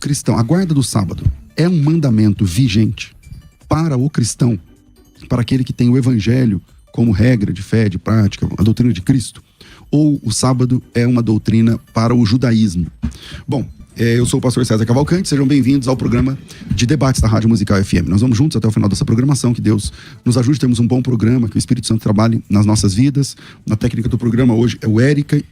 cristão, a guarda do sábado, é um mandamento vigente para o cristão, para aquele que tem o evangelho como regra de fé, de prática, a doutrina de Cristo? Ou o sábado é uma doutrina para o judaísmo? Bom, eu sou o pastor César Cavalcante, sejam bem-vindos ao programa de debates da Rádio Musical FM. Nós vamos juntos até o final dessa programação, que Deus nos ajude a termos um bom programa, que o Espírito Santo trabalhe nas nossas vidas. Na técnica do programa hoje é o Eric,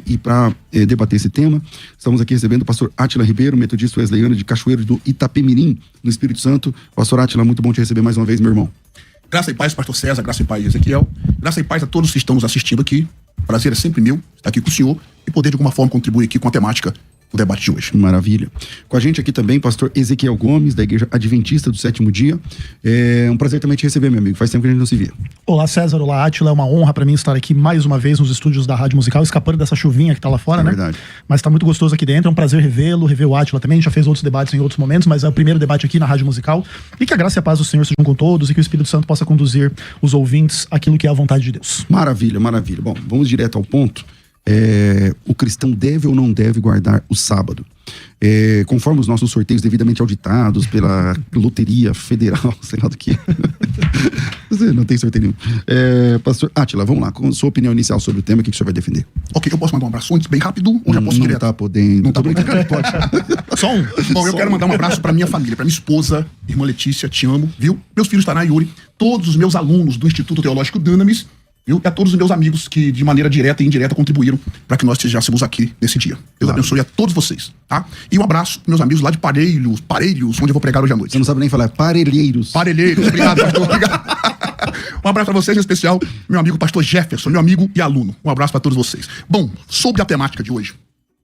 e para debater esse tema, estamos aqui recebendo o pastor Átila Ribeiro, metodista wesleyano de Cachoeiro do Itapemirim, no Espírito Santo. Pastor Átila, muito bom te receber mais uma vez, meu irmão. Graça e paz, pastor César, graça e paz, Ezequiel. Graça e paz a todos que estão nos assistindo aqui. Prazer é sempre meu estar aqui com o senhor e poder de alguma forma contribuir aqui com a temática do debate de hoje. Maravilha. Com a gente aqui também, pastor Ezequiel Gomes, da Igreja Adventista do Sétimo Dia. É um prazer também te receber, meu amigo. Faz tempo que a gente não se via. Olá, César. Olá, Átila. É uma honra pra mim estar aqui mais uma vez nos estúdios da Rádio Musical, escapando dessa chuvinha que tá lá fora, né? Verdade. Mas tá muito gostoso aqui dentro. É um prazer revê-lo, rever o Átila também. A gente já fez outros debates em outros momentos, mas é o primeiro debate aqui na Rádio Musical. E que a graça e a paz do Senhor sejam com todos e que o Espírito Santo possa conduzir os ouvintes àquilo que é a vontade de Deus. Maravilha, maravilha. Bom, vamos direto ao ponto. O cristão deve ou não deve guardar o sábado? Conforme os nossos sorteios devidamente auditados pela Loteria Federal, sei lá do que. Não tem sorteio nenhum. Pastor Átila, vamos lá, com a sua opinião inicial sobre o tema, o que o senhor vai defender? Ok, eu posso mandar um abraço antes, bem rápido, ou já posso direto? Não tá podendo. Não tá podendo? Pode. Só um? Bom, eu quero mandar um abraço pra minha família, pra minha esposa, irmã Letícia, te amo, viu? Meus filhos Taná e Yuri, todos os meus alunos do Instituto Teológico Dunamis, viu? E a todos os meus amigos que de maneira direta e indireta contribuíram para que nós estejamos aqui nesse dia. Deus abençoe a todos vocês, tá? E um abraço para meus amigos lá de Parelhos, onde eu vou pregar hoje à noite. Você não sabe nem falar, Parelheiros. Obrigado, pastor, obrigado. Um abraço para vocês, em especial meu amigo pastor Jefferson, meu amigo e aluno. Um abraço para todos vocês. Bom, sobre a temática de hoje,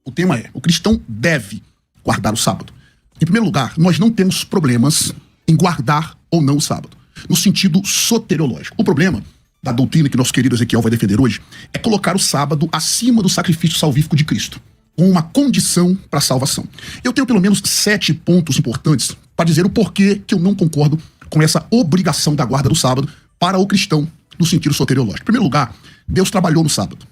o tema é: o cristão deve guardar o sábado. Em primeiro lugar, nós não temos problemas em guardar ou não o sábado, no sentido soteriológico. O problema da doutrina que nosso querido Ezequiel vai defender hoje é colocar o sábado acima do sacrifício salvífico de Cristo, com uma condição para a salvação. Eu tenho pelo menos 7 pontos importantes para dizer o porquê que eu não concordo com essa obrigação da guarda do sábado para o cristão no sentido soteriológico. Em primeiro lugar, Deus trabalhou no sábado.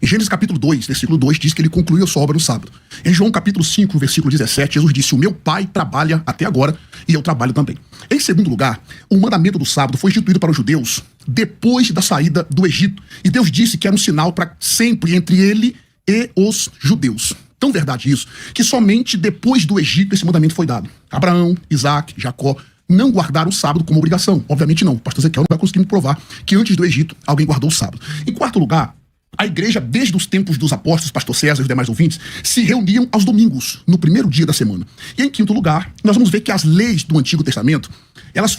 Em Gênesis capítulo 2, versículo 2, diz que ele concluiu a sua obra no sábado. Em João capítulo 5, versículo 17, Jesus disse: o meu pai trabalha até agora e eu trabalho também. Em segundo lugar, o mandamento do sábado foi instituído para os judeus depois da saída do Egito. E Deus disse que era um sinal para sempre entre ele e os judeus. Tão verdade isso, que somente depois do Egito esse mandamento foi dado. Abraão, Isaac, Jacó não guardaram o sábado como obrigação. Obviamente não. O pastor Ezequiel não vai conseguir me provar que antes do Egito alguém guardou o sábado. Em quarto lugar, a igreja, desde os tempos dos apóstolos, pastor César e os demais ouvintes, se reuniam aos domingos, no primeiro dia da semana. E em quinto lugar, nós vamos ver que as leis do Antigo Testamento, elas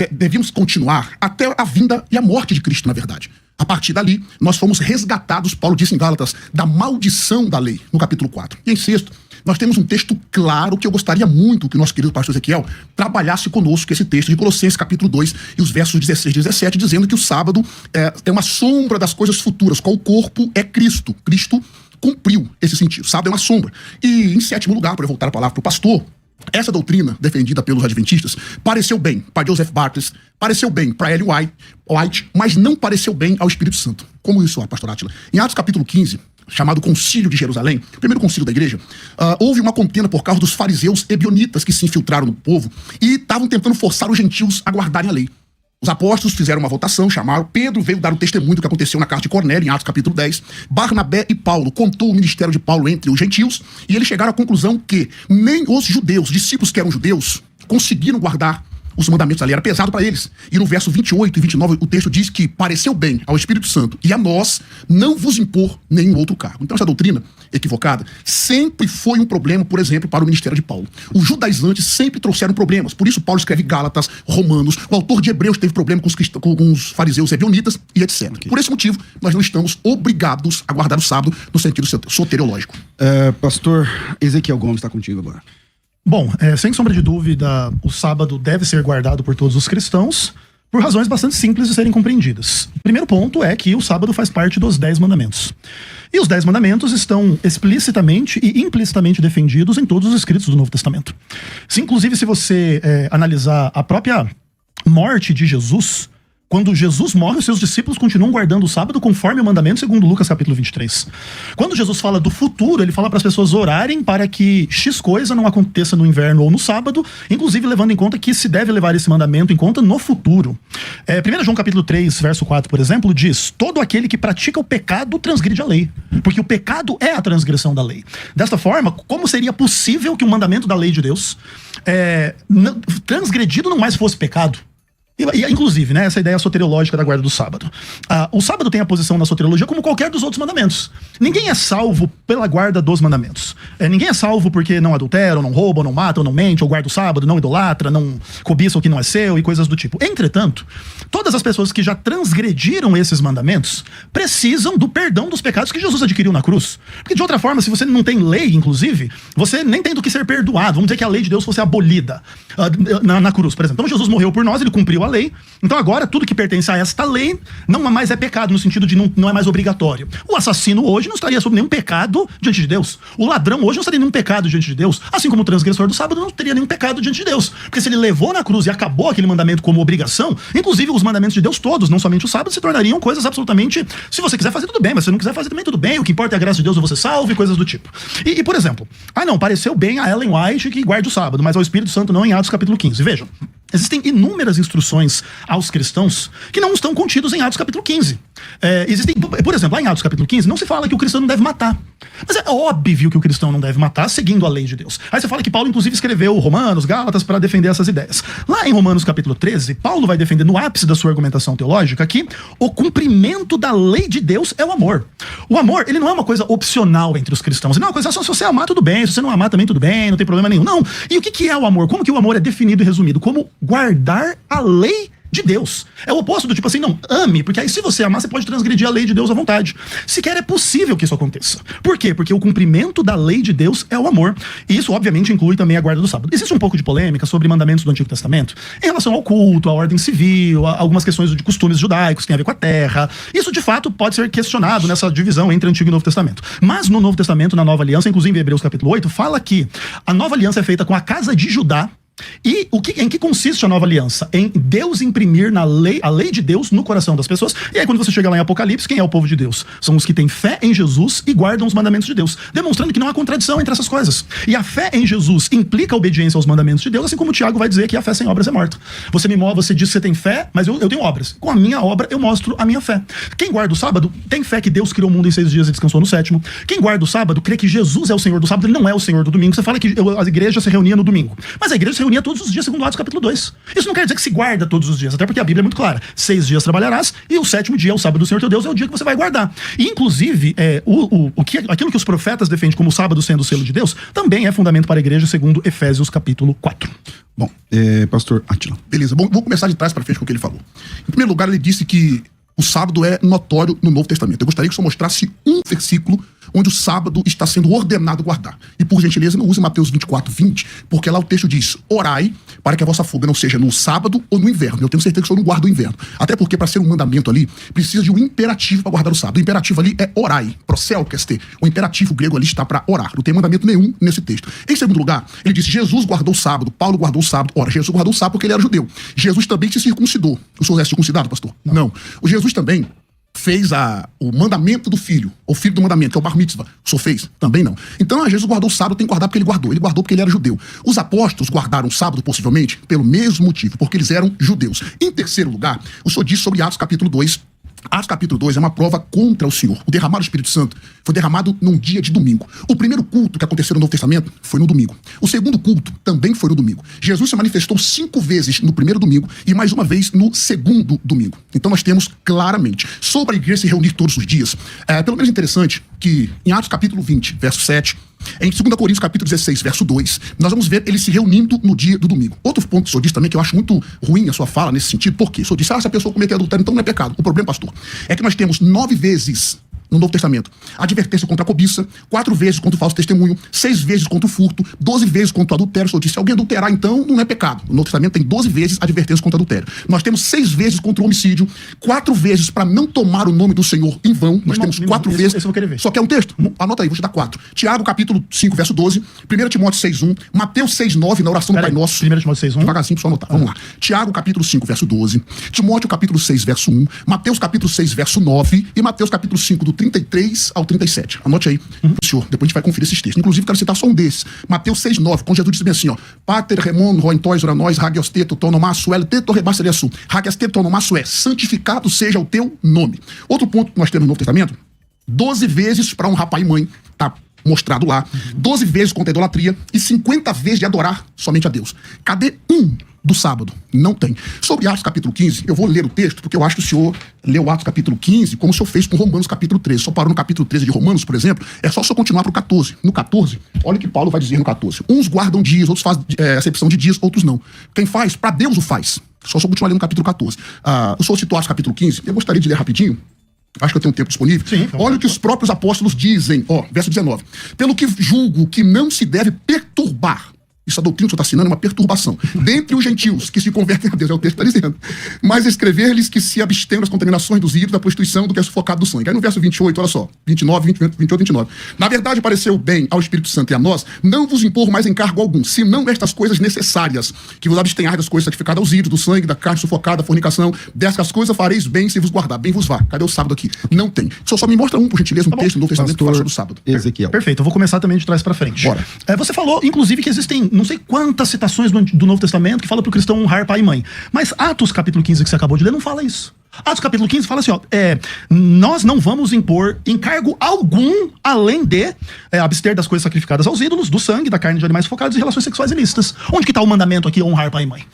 devíamos continuar até a vinda e a morte de Cristo, na verdade. A partir dali, nós fomos resgatados, Paulo disse em Gálatas, da maldição da lei, no capítulo 4. E em sexto, nós temos um texto claro que eu gostaria muito que o nosso querido pastor Ezequiel trabalhasse conosco, esse texto de Colossenses capítulo 2 e os versos 16 e 17, dizendo que o sábado é uma sombra das coisas futuras, qual o corpo é Cristo. Cristo cumpriu esse sentido. O sábado é uma sombra. E em sétimo lugar, para eu voltar a palavra para o pastor, essa doutrina defendida pelos adventistas pareceu bem para Joseph Bartles, pareceu bem para Ellen White, mas não pareceu bem ao Espírito Santo. Como isso, pastor Átila? Em Atos capítulo 15, chamado Concílio de Jerusalém, o primeiro concílio da igreja, houve uma contenda por causa dos fariseus ebionitas que se infiltraram no povo e estavam tentando forçar os gentios a guardarem a lei. Os apóstolos fizeram uma votação, chamaram, Pedro veio dar o testemunho do que aconteceu na carta de Cornélio, em Atos capítulo 10, Barnabé e Paulo contou o ministério de Paulo entre os gentios, e eles chegaram à conclusão que nem os judeus, discípulos que eram judeus, conseguiram guardar os mandamentos da lei, era pesado para eles. E no verso 28 e 29, o texto diz que pareceu bem ao Espírito Santo e a nós não vos impor nenhum outro cargo. Então essa doutrina equivocada sempre foi um problema, por exemplo, para o ministério de Paulo. Os judaizantes sempre trouxeram problemas, por isso Paulo escreve Gálatas, Romanos, o autor de Hebreus teve problema com os fariseus ebionitas e etc. Okay. Por esse motivo, nós não estamos obrigados a guardar o sábado no sentido soteriológico. Pastor Ezequiel Gomes está contigo agora. Bom, sem sombra de dúvida, o sábado deve ser guardado por todos os cristãos por razões bastante simples de serem compreendidas. O primeiro ponto é que o sábado faz parte dos 10 mandamentos. E os 10 mandamentos estão explicitamente e implicitamente defendidos em todos os escritos do Novo Testamento. Inclusive, se você analisar a própria morte de Jesus, Quando Jesus morre, os seus discípulos continuam guardando o sábado conforme o mandamento, segundo Lucas capítulo 23. Quando Jesus fala do futuro, ele fala para as pessoas orarem para que X coisa não aconteça no inverno ou no sábado, inclusive levando em conta que se deve levar esse mandamento em conta no futuro. 1 João capítulo 3, verso 4, por exemplo, diz: todo aquele que pratica o pecado transgride a lei, porque o pecado é a transgressão da lei. Desta forma, como seria possível que o mandamento da lei de Deus transgredido não mais fosse pecado? E, inclusive, né, essa ideia soteriológica da guarda do sábado. O sábado tem a posição na soteriologia como qualquer dos outros mandamentos. Ninguém é salvo pela guarda dos mandamentos. Ninguém é salvo porque não adultera, ou não rouba, ou não mata, ou não mente, ou guarda o sábado, não idolatra, não cobiça o que não é seu e coisas do tipo. Entretanto, todas as pessoas que já transgrediram esses mandamentos precisam do perdão dos pecados que Jesus adquiriu na cruz. Porque de outra forma, se você não tem lei, inclusive, você nem tem do que ser perdoado. Vamos dizer que a lei de Deus fosse abolida na cruz, por exemplo. Então Jesus morreu por nós, ele cumpriu a lei. Então agora tudo que pertence a esta lei não mais é pecado, no sentido de não é mais obrigatório. O assassino hoje não estaria sob nenhum pecado diante de Deus. O ladrão hoje não estaria nenhum pecado diante de Deus. Assim como o transgressor do sábado não teria nenhum pecado diante de Deus. Porque se ele levou na cruz e acabou aquele mandamento como obrigação, inclusive os mandamentos de Deus todos, não somente o sábado, se tornariam coisas absolutamente... Se você quiser fazer, tudo bem, mas se você não quiser fazer também, tudo bem. O que importa é a graça de Deus, ou você salve, coisas do tipo. E por exemplo, pareceu bem a Ellen White que guarde o sábado, mas ao Espírito Santo não, em Atos capítulo 15. Vejam, existem inúmeras instruções aos cristãos que não estão contidos em Atos capítulo 15. Por exemplo, lá em Atos capítulo 15 não se fala que o cristão não deve matar. Mas é óbvio que o cristão não deve matar seguindo a lei de Deus. Aí você fala que Paulo inclusive escreveu Romanos, Gálatas para defender essas ideias. Lá em Romanos capítulo 13, Paulo vai defender no ápice da sua argumentação teológica que o cumprimento da lei de Deus é o amor. O amor, ele não é uma coisa opcional entre os cristãos. Ele não é uma coisa só se você amar, tudo bem. Se você não amar, também tudo bem, não tem problema nenhum. Não. E o que é o amor? Como que o amor é definido e resumido? Como guardar a lei de Deus. É o oposto do tipo assim, não, ame, porque aí se você amar, você pode transgredir a lei de Deus à vontade. Sequer é possível que isso aconteça. Por quê? Porque o cumprimento da lei de Deus é o amor. E isso, obviamente, inclui também a guarda do sábado. Existe um pouco de polêmica sobre mandamentos do Antigo Testamento em relação ao culto, à ordem civil, a algumas questões de costumes judaicos que tem a ver com a terra. Isso, de fato, pode ser questionado nessa divisão entre Antigo e Novo Testamento. Mas no Novo Testamento, na Nova Aliança, inclusive em Hebreus capítulo 8, fala que a Nova Aliança é feita com a casa de Judá. E em que consiste a nova aliança? Em Deus imprimir a lei de Deus no coração das pessoas. E aí quando você chega lá em Apocalipse, quem é o povo de Deus? São os que têm fé em Jesus e guardam os mandamentos de Deus, demonstrando que não há contradição entre essas coisas. E a fé em Jesus implica a obediência aos mandamentos de Deus, assim como o Tiago vai dizer que a fé sem obras é morta. Você diz que você tem fé, mas eu tenho obras. Com a minha obra eu mostro a minha fé. Quem guarda o sábado tem fé que Deus criou o mundo em 6 dias e descansou no 7º. Quem guarda o sábado crê que Jesus é o Senhor do sábado, ele não é o Senhor do domingo. Você fala que a igreja se reunia no domingo, mas a igreja se reunia todos os dias, segundo Atos capítulo 2. Isso não quer dizer que se guarda todos os dias, até porque a Bíblia é muito clara. 6 dias trabalharás e o 7º dia, o sábado do Senhor teu Deus, é o dia que você vai guardar. E inclusive, aquilo que os profetas defendem como o sábado sendo o selo de Deus, também é fundamento para a igreja, segundo Efésios capítulo 4. Bom, pastor Átila. Beleza, bom, vou começar de trás para frente com o que ele falou. Em primeiro lugar, ele disse que o sábado é notório no Novo Testamento. Eu gostaria que o senhor mostrasse um versículo onde o sábado está sendo ordenado guardar. E por gentileza, não use Mateus 24, 20, porque lá o texto diz: orai para que a vossa fuga não seja no sábado ou no inverno. Eu tenho certeza que o senhor não guarda o inverno. Até porque, para ser um mandamento ali, precisa de um imperativo para guardar o sábado. O imperativo ali é orai, proselkeste. O imperativo grego ali está para orar. Não tem mandamento nenhum nesse texto. Em segundo lugar, ele disse: Jesus guardou o sábado, Paulo guardou o sábado. Ora, Jesus guardou o sábado porque ele era judeu. Jesus também se circuncidou. O senhor é circuncidado, pastor? Não. O Jesus também fez o mandamento do filho, o filho do mandamento, que é o bar mitzvah. O senhor fez? Também não. Então, Jesus guardou o sábado, tem que guardar porque ele guardou. Ele guardou porque ele era judeu. Os apóstolos guardaram o sábado, possivelmente, pelo mesmo motivo, porque eles eram judeus. Em terceiro lugar, o senhor disse sobre Atos capítulo 2. Atos capítulo 2 é uma prova contra o Senhor. O derramado do Espírito Santo foi derramado num dia de domingo. O primeiro culto que aconteceu no Novo Testamento foi no domingo. O segundo culto também foi no domingo. Jesus se manifestou 5 vezes no primeiro domingo e mais uma vez no segundo domingo. Então nós temos claramente sobre a igreja se reunir todos os dias. Pelo menos interessante que em Atos capítulo 20, verso 7, em 2 Coríntios capítulo 16, verso 2, nós vamos ver ele se reunindo no dia do domingo. Outro ponto que o senhor disse também, que eu acho muito ruim a sua fala nesse sentido, por quê? O senhor disse: se a pessoa cometer adultério, então não é pecado. O problema, pastor, é que nós temos 9 vezes no Novo Testamento. Advertência contra a cobiça, 4 vezes contra o falso testemunho, 6 vezes contra o furto, 12 vezes contra o adultério. Se alguém adulterar, então, não é pecado. No Novo Testamento tem 12 vezes advertência contra o adultério. Nós temos 6 vezes contra o homicídio, 4 vezes para não tomar o nome do Senhor em vão. Nós temos 4 vezes. Esse eu vou querer ver. Só quer um texto? Anota aí, vou te dar 4. Tiago, capítulo 5, verso 12. 1 Timóteo 6:1. Mateus 6:9, na oração do Pai Nosso. 1 Timóteo 6:1. Devagarzinho, pra só anotar. Vamos lá. Tiago, capítulo 5, verso 12. Timóteo, capítulo 6, verso 1. Mateus, capítulo 6, verso 9. E Mateus, capítulo 5, do 33 ao 37. Anote aí, senhor. Depois a gente vai conferir esses textos. Inclusive, quero citar só um desses. Mateus 6:9, quando Jesus diz bem assim, ó. Pater, remon, roentois, oranóis, hagiosteto, tonomasso, el teto, rebasseriaçu. Hagiosteto, tonomasso é, santificado seja o teu nome. Outro ponto que nós temos no Novo Testamento, 12 vezes para honrar pai e mãe, tá mostrado lá, 12 vezes contra a idolatria e 50 vezes de adorar somente a Deus. Cadê um do sábado? Não tem. Sobre Atos capítulo 15, eu vou ler o texto, porque eu acho que o senhor leu Atos capítulo 15, como o senhor fez com Romanos capítulo 13. Só parou no capítulo 13 de Romanos, por exemplo, é só o senhor continuar pro 14. No 14, olha o que Paulo vai dizer no 14. Uns guardam dias, outros fazem acepção de dias, outros não. Quem faz, para Deus o faz. Só o senhor continuar lendo no capítulo 14. O senhor citou Atos capítulo 15, eu gostaria de ler rapidinho. Acho que eu tenho um tempo disponível. Sim, olha o que os próprios apóstolos dizem. Ó, verso 19. Pelo que julgo que não se deve perturbar. Isso a doutrina que o senhor está assinando é uma perturbação. Dentre os gentios que se convertem a Deus, é o texto que está dizendo. Mas escrever-lhes que se abstenham das contaminações dos ídolos, da prostituição, do que é sufocado do sangue. Aí no verso 28, olha só. 29, 28, 29. Na verdade, pareceu bem ao Espírito Santo e a nós não vos impor mais encargo algum, senão estas coisas necessárias, que vos abstenhais das coisas sacrificadas aos ídolos, do sangue, da carne sufocada, da fornicação. Dessas coisas fareis bem se vos guardar. Bem vos vá. Cadê o sábado aqui? Não tem. Só me mostra por gentileza, um texto no Novo Testamento que fala sobre o sábado. Ezequiel. Perfeito, eu vou começar também de trás para frente. Bora. Você falou, inclusive, que existem não sei quantas citações do Novo Testamento que fala pro cristão honrar pai e mãe. Mas Atos capítulo 15 que você acabou de ler não fala isso. Atos capítulo 15 fala assim, ó, nós não vamos impor encargo algum além de abster das coisas sacrificadas aos ídolos, do sangue, da carne de animais sufocados e relações sexuais ilícitas. Onde que tá o mandamento aqui, honrar pai e mãe?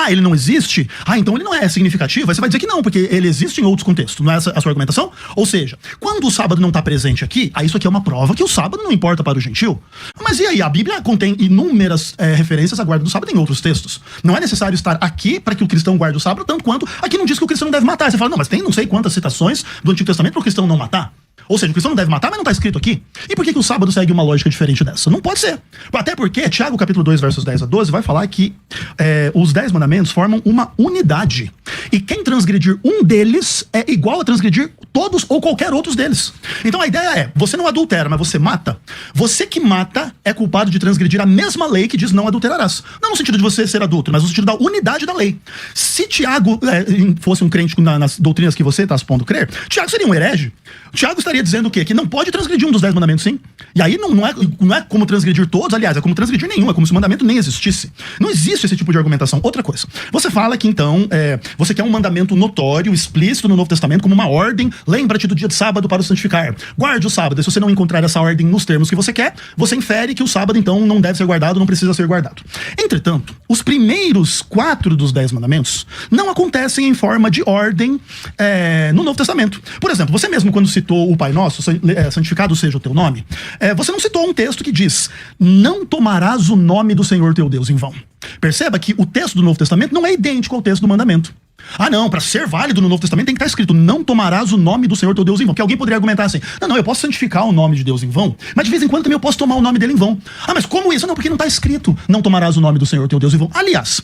Ele não existe? Então ele não é significativo? Aí você vai dizer que não, porque ele existe em outros contextos. Não é essa a sua argumentação? Ou seja, quando o sábado não tá presente aqui, isso aqui é uma prova que o sábado não importa para o gentil. Mas e aí? A Bíblia contém inúmeras referências à guarda do sábado em outros textos. Não é necessário estar aqui para que o cristão guarde o sábado, tanto quanto aqui não diz que o cristão não deve matar. Você fala, não, mas tem não sei quantas citações do Antigo Testamento para o cristão não matar. Ou seja, o cristão não deve matar, mas não está escrito aqui. E por que o sábado segue uma lógica diferente dessa? Não pode ser. Até porque Tiago, capítulo 2, versos 10 a 12, vai falar que os 10 mandamentos formam uma unidade. E quem transgredir um deles é igual a transgredir todos ou qualquer outros deles. Então a ideia é, você não adultera, mas você mata. Você que mata é culpado de transgredir a mesma lei que diz não adulterarás. Não no sentido de você ser adulto, mas no sentido da unidade da lei. Se Tiago fosse um crente nas doutrinas que você está supondo crer, Tiago seria um herege. Tiago estaria dizendo o quê? Que não pode transgredir um dos 10 mandamentos, sim. E aí não é como transgredir todos, aliás, é como transgredir nenhum, é como se o mandamento nem existisse. Não existe esse tipo de argumentação. Outra coisa, você fala que então, você quer um mandamento notório, explícito no Novo Testamento, como uma ordem, lembra-te do dia de sábado para o santificar. Guarde o sábado. E se você não encontrar essa ordem nos termos que você quer, você infere que o sábado, então, não deve ser guardado, não precisa ser guardado. Entretanto, os primeiros 4 dos 10 mandamentos não acontecem em forma de ordem no Novo Testamento. Por exemplo, você mesmo, quando citou o Pai Nosso, santificado seja o teu nome, você não citou um texto que diz, não tomarás o nome do Senhor teu Deus em vão. Perceba que o texto do Novo Testamento não é idêntico ao texto do mandamento. Não, para ser válido no Novo Testamento tem que estar escrito, não tomarás o nome do Senhor teu Deus em vão. Porque alguém poderia argumentar assim, não, eu posso santificar o nome de Deus em vão, mas de vez em quando também eu posso tomar o nome dele em vão. Mas como isso? Não, porque não está escrito, não tomarás o nome do Senhor teu Deus em vão. Aliás,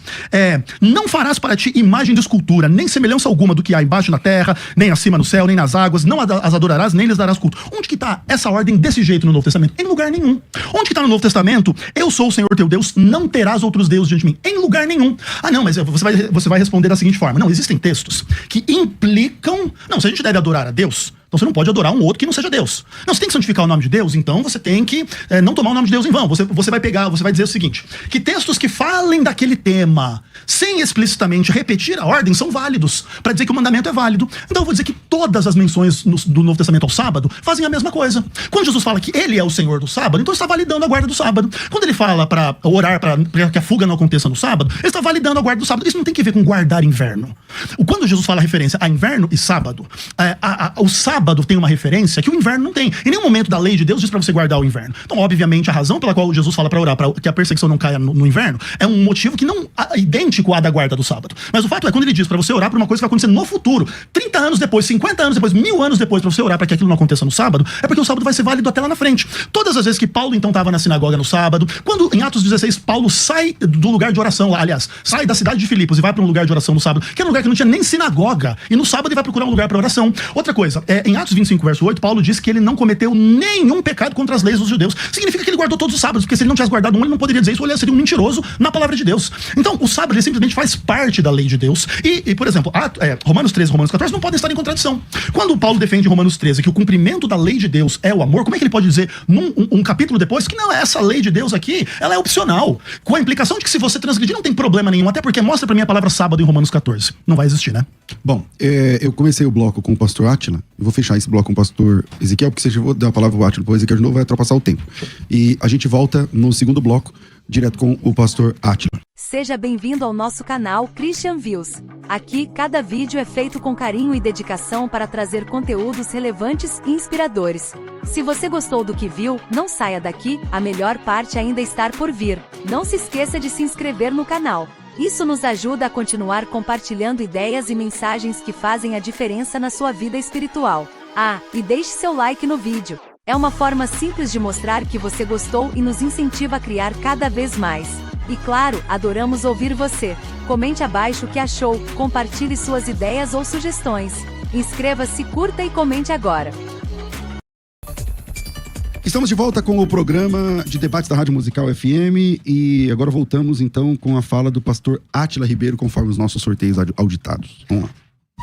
não farás para ti imagem de escultura, nem semelhança alguma do que há embaixo na terra, nem acima no céu, nem nas águas, não as adorarás, nem lhes darás culto. Onde que está essa ordem desse jeito no Novo Testamento? Em lugar nenhum. Onde que está no Novo Testamento? Eu sou o Senhor teu Deus, não terás outros deuses diante de mim. Em lugar nenhum. Não, mas você vai responder da seguinte forma, não, existem textos que implicam, se a gente deve adorar a Deus, então você não pode adorar um outro que não seja Deus. Não, você tem que santificar o nome de Deus, então você tem que não tomar o nome de Deus em vão. Você vai dizer o seguinte, que textos que falem daquele tema, sem explicitamente repetir a ordem, são válidos, para dizer que o mandamento é válido. Então eu vou dizer que todas as menções do Novo Testamento ao sábado fazem a mesma coisa. Quando Jesus fala que ele é o Senhor do sábado, então ele está validando a guarda do sábado. Quando ele fala para orar para que a fuga não aconteça no sábado, ele está validando a guarda do sábado. Isso não tem que ver com guardar inverno. Quando Jesus fala referência a inverno e sábado, o sábado tem uma referência que o inverno não tem. Em nenhum momento da lei de Deus diz para você guardar o inverno. Então, obviamente, a razão pela qual Jesus fala para orar, para que a perseguição não caia no inverno, é um motivo que não é idêntico à da guarda do sábado. Mas o fato é, quando ele diz para você orar por uma coisa que vai acontecer no futuro, 30 anos depois, 50 anos depois, 1000 anos depois, para você orar para que aquilo não aconteça no sábado, é porque o sábado vai ser válido até lá na frente. Todas as vezes que Paulo, então, estava na sinagoga no sábado, quando em Atos 16, Paulo sai do lugar de oração lá, aliás, sai da cidade de Filipos e vai para um lugar de oração no sábado, que era um lugar que não tinha nem sinagoga, e no sábado ele vai procurar um lugar para oração. Outra coisa, em Atos 25, verso 8, Paulo diz que ele não cometeu nenhum pecado contra as leis dos judeus. Significa que ele guardou todos os sábados, porque se ele não tivesse guardado um, ele não poderia dizer isso, ou ele seria um mentiroso na palavra de Deus. Então, o sábado, ele simplesmente faz parte da lei de Deus. E por exemplo, Romanos 13 e Romanos 14 não podem estar em contradição. Quando Paulo defende em Romanos 13 que o cumprimento da lei de Deus é o amor, como é que ele pode dizer um capítulo depois que não, essa lei de Deus aqui, ela é opcional, com a implicação de que se você transgredir não tem problema nenhum, até porque mostra pra mim a palavra sábado em Romanos 14. Não vai existir, né? Bom, eu comecei o bloco com o pastor Átila, eu vou fechar esse bloco com o pastor Ezequiel, porque se eu vou dar a palavra pro Átila, pro Ezequiel de novo, vai ultrapassar o tempo. E a gente volta no segundo bloco, direto com o pastor Átila. Seja bem-vindo ao nosso canal Christian Views. Aqui, cada vídeo é feito com carinho e dedicação para trazer conteúdos relevantes e inspiradores. Se você gostou do que viu, não saia daqui, a melhor parte ainda está por vir. Não se esqueça de se inscrever no canal. Isso nos ajuda a continuar compartilhando ideias e mensagens que fazem a diferença na sua vida espiritual. E deixe seu like no vídeo. É uma forma simples de mostrar que você gostou e nos incentiva a criar cada vez mais. E claro, adoramos ouvir você. Comente abaixo o que achou, compartilhe suas ideias ou sugestões. Inscreva-se, curta e comente agora. Estamos de volta com o programa de debates da Rádio Musical FM e agora voltamos então com a fala do pastor Átila Ribeiro, conforme os nossos sorteios auditados. Vamos lá.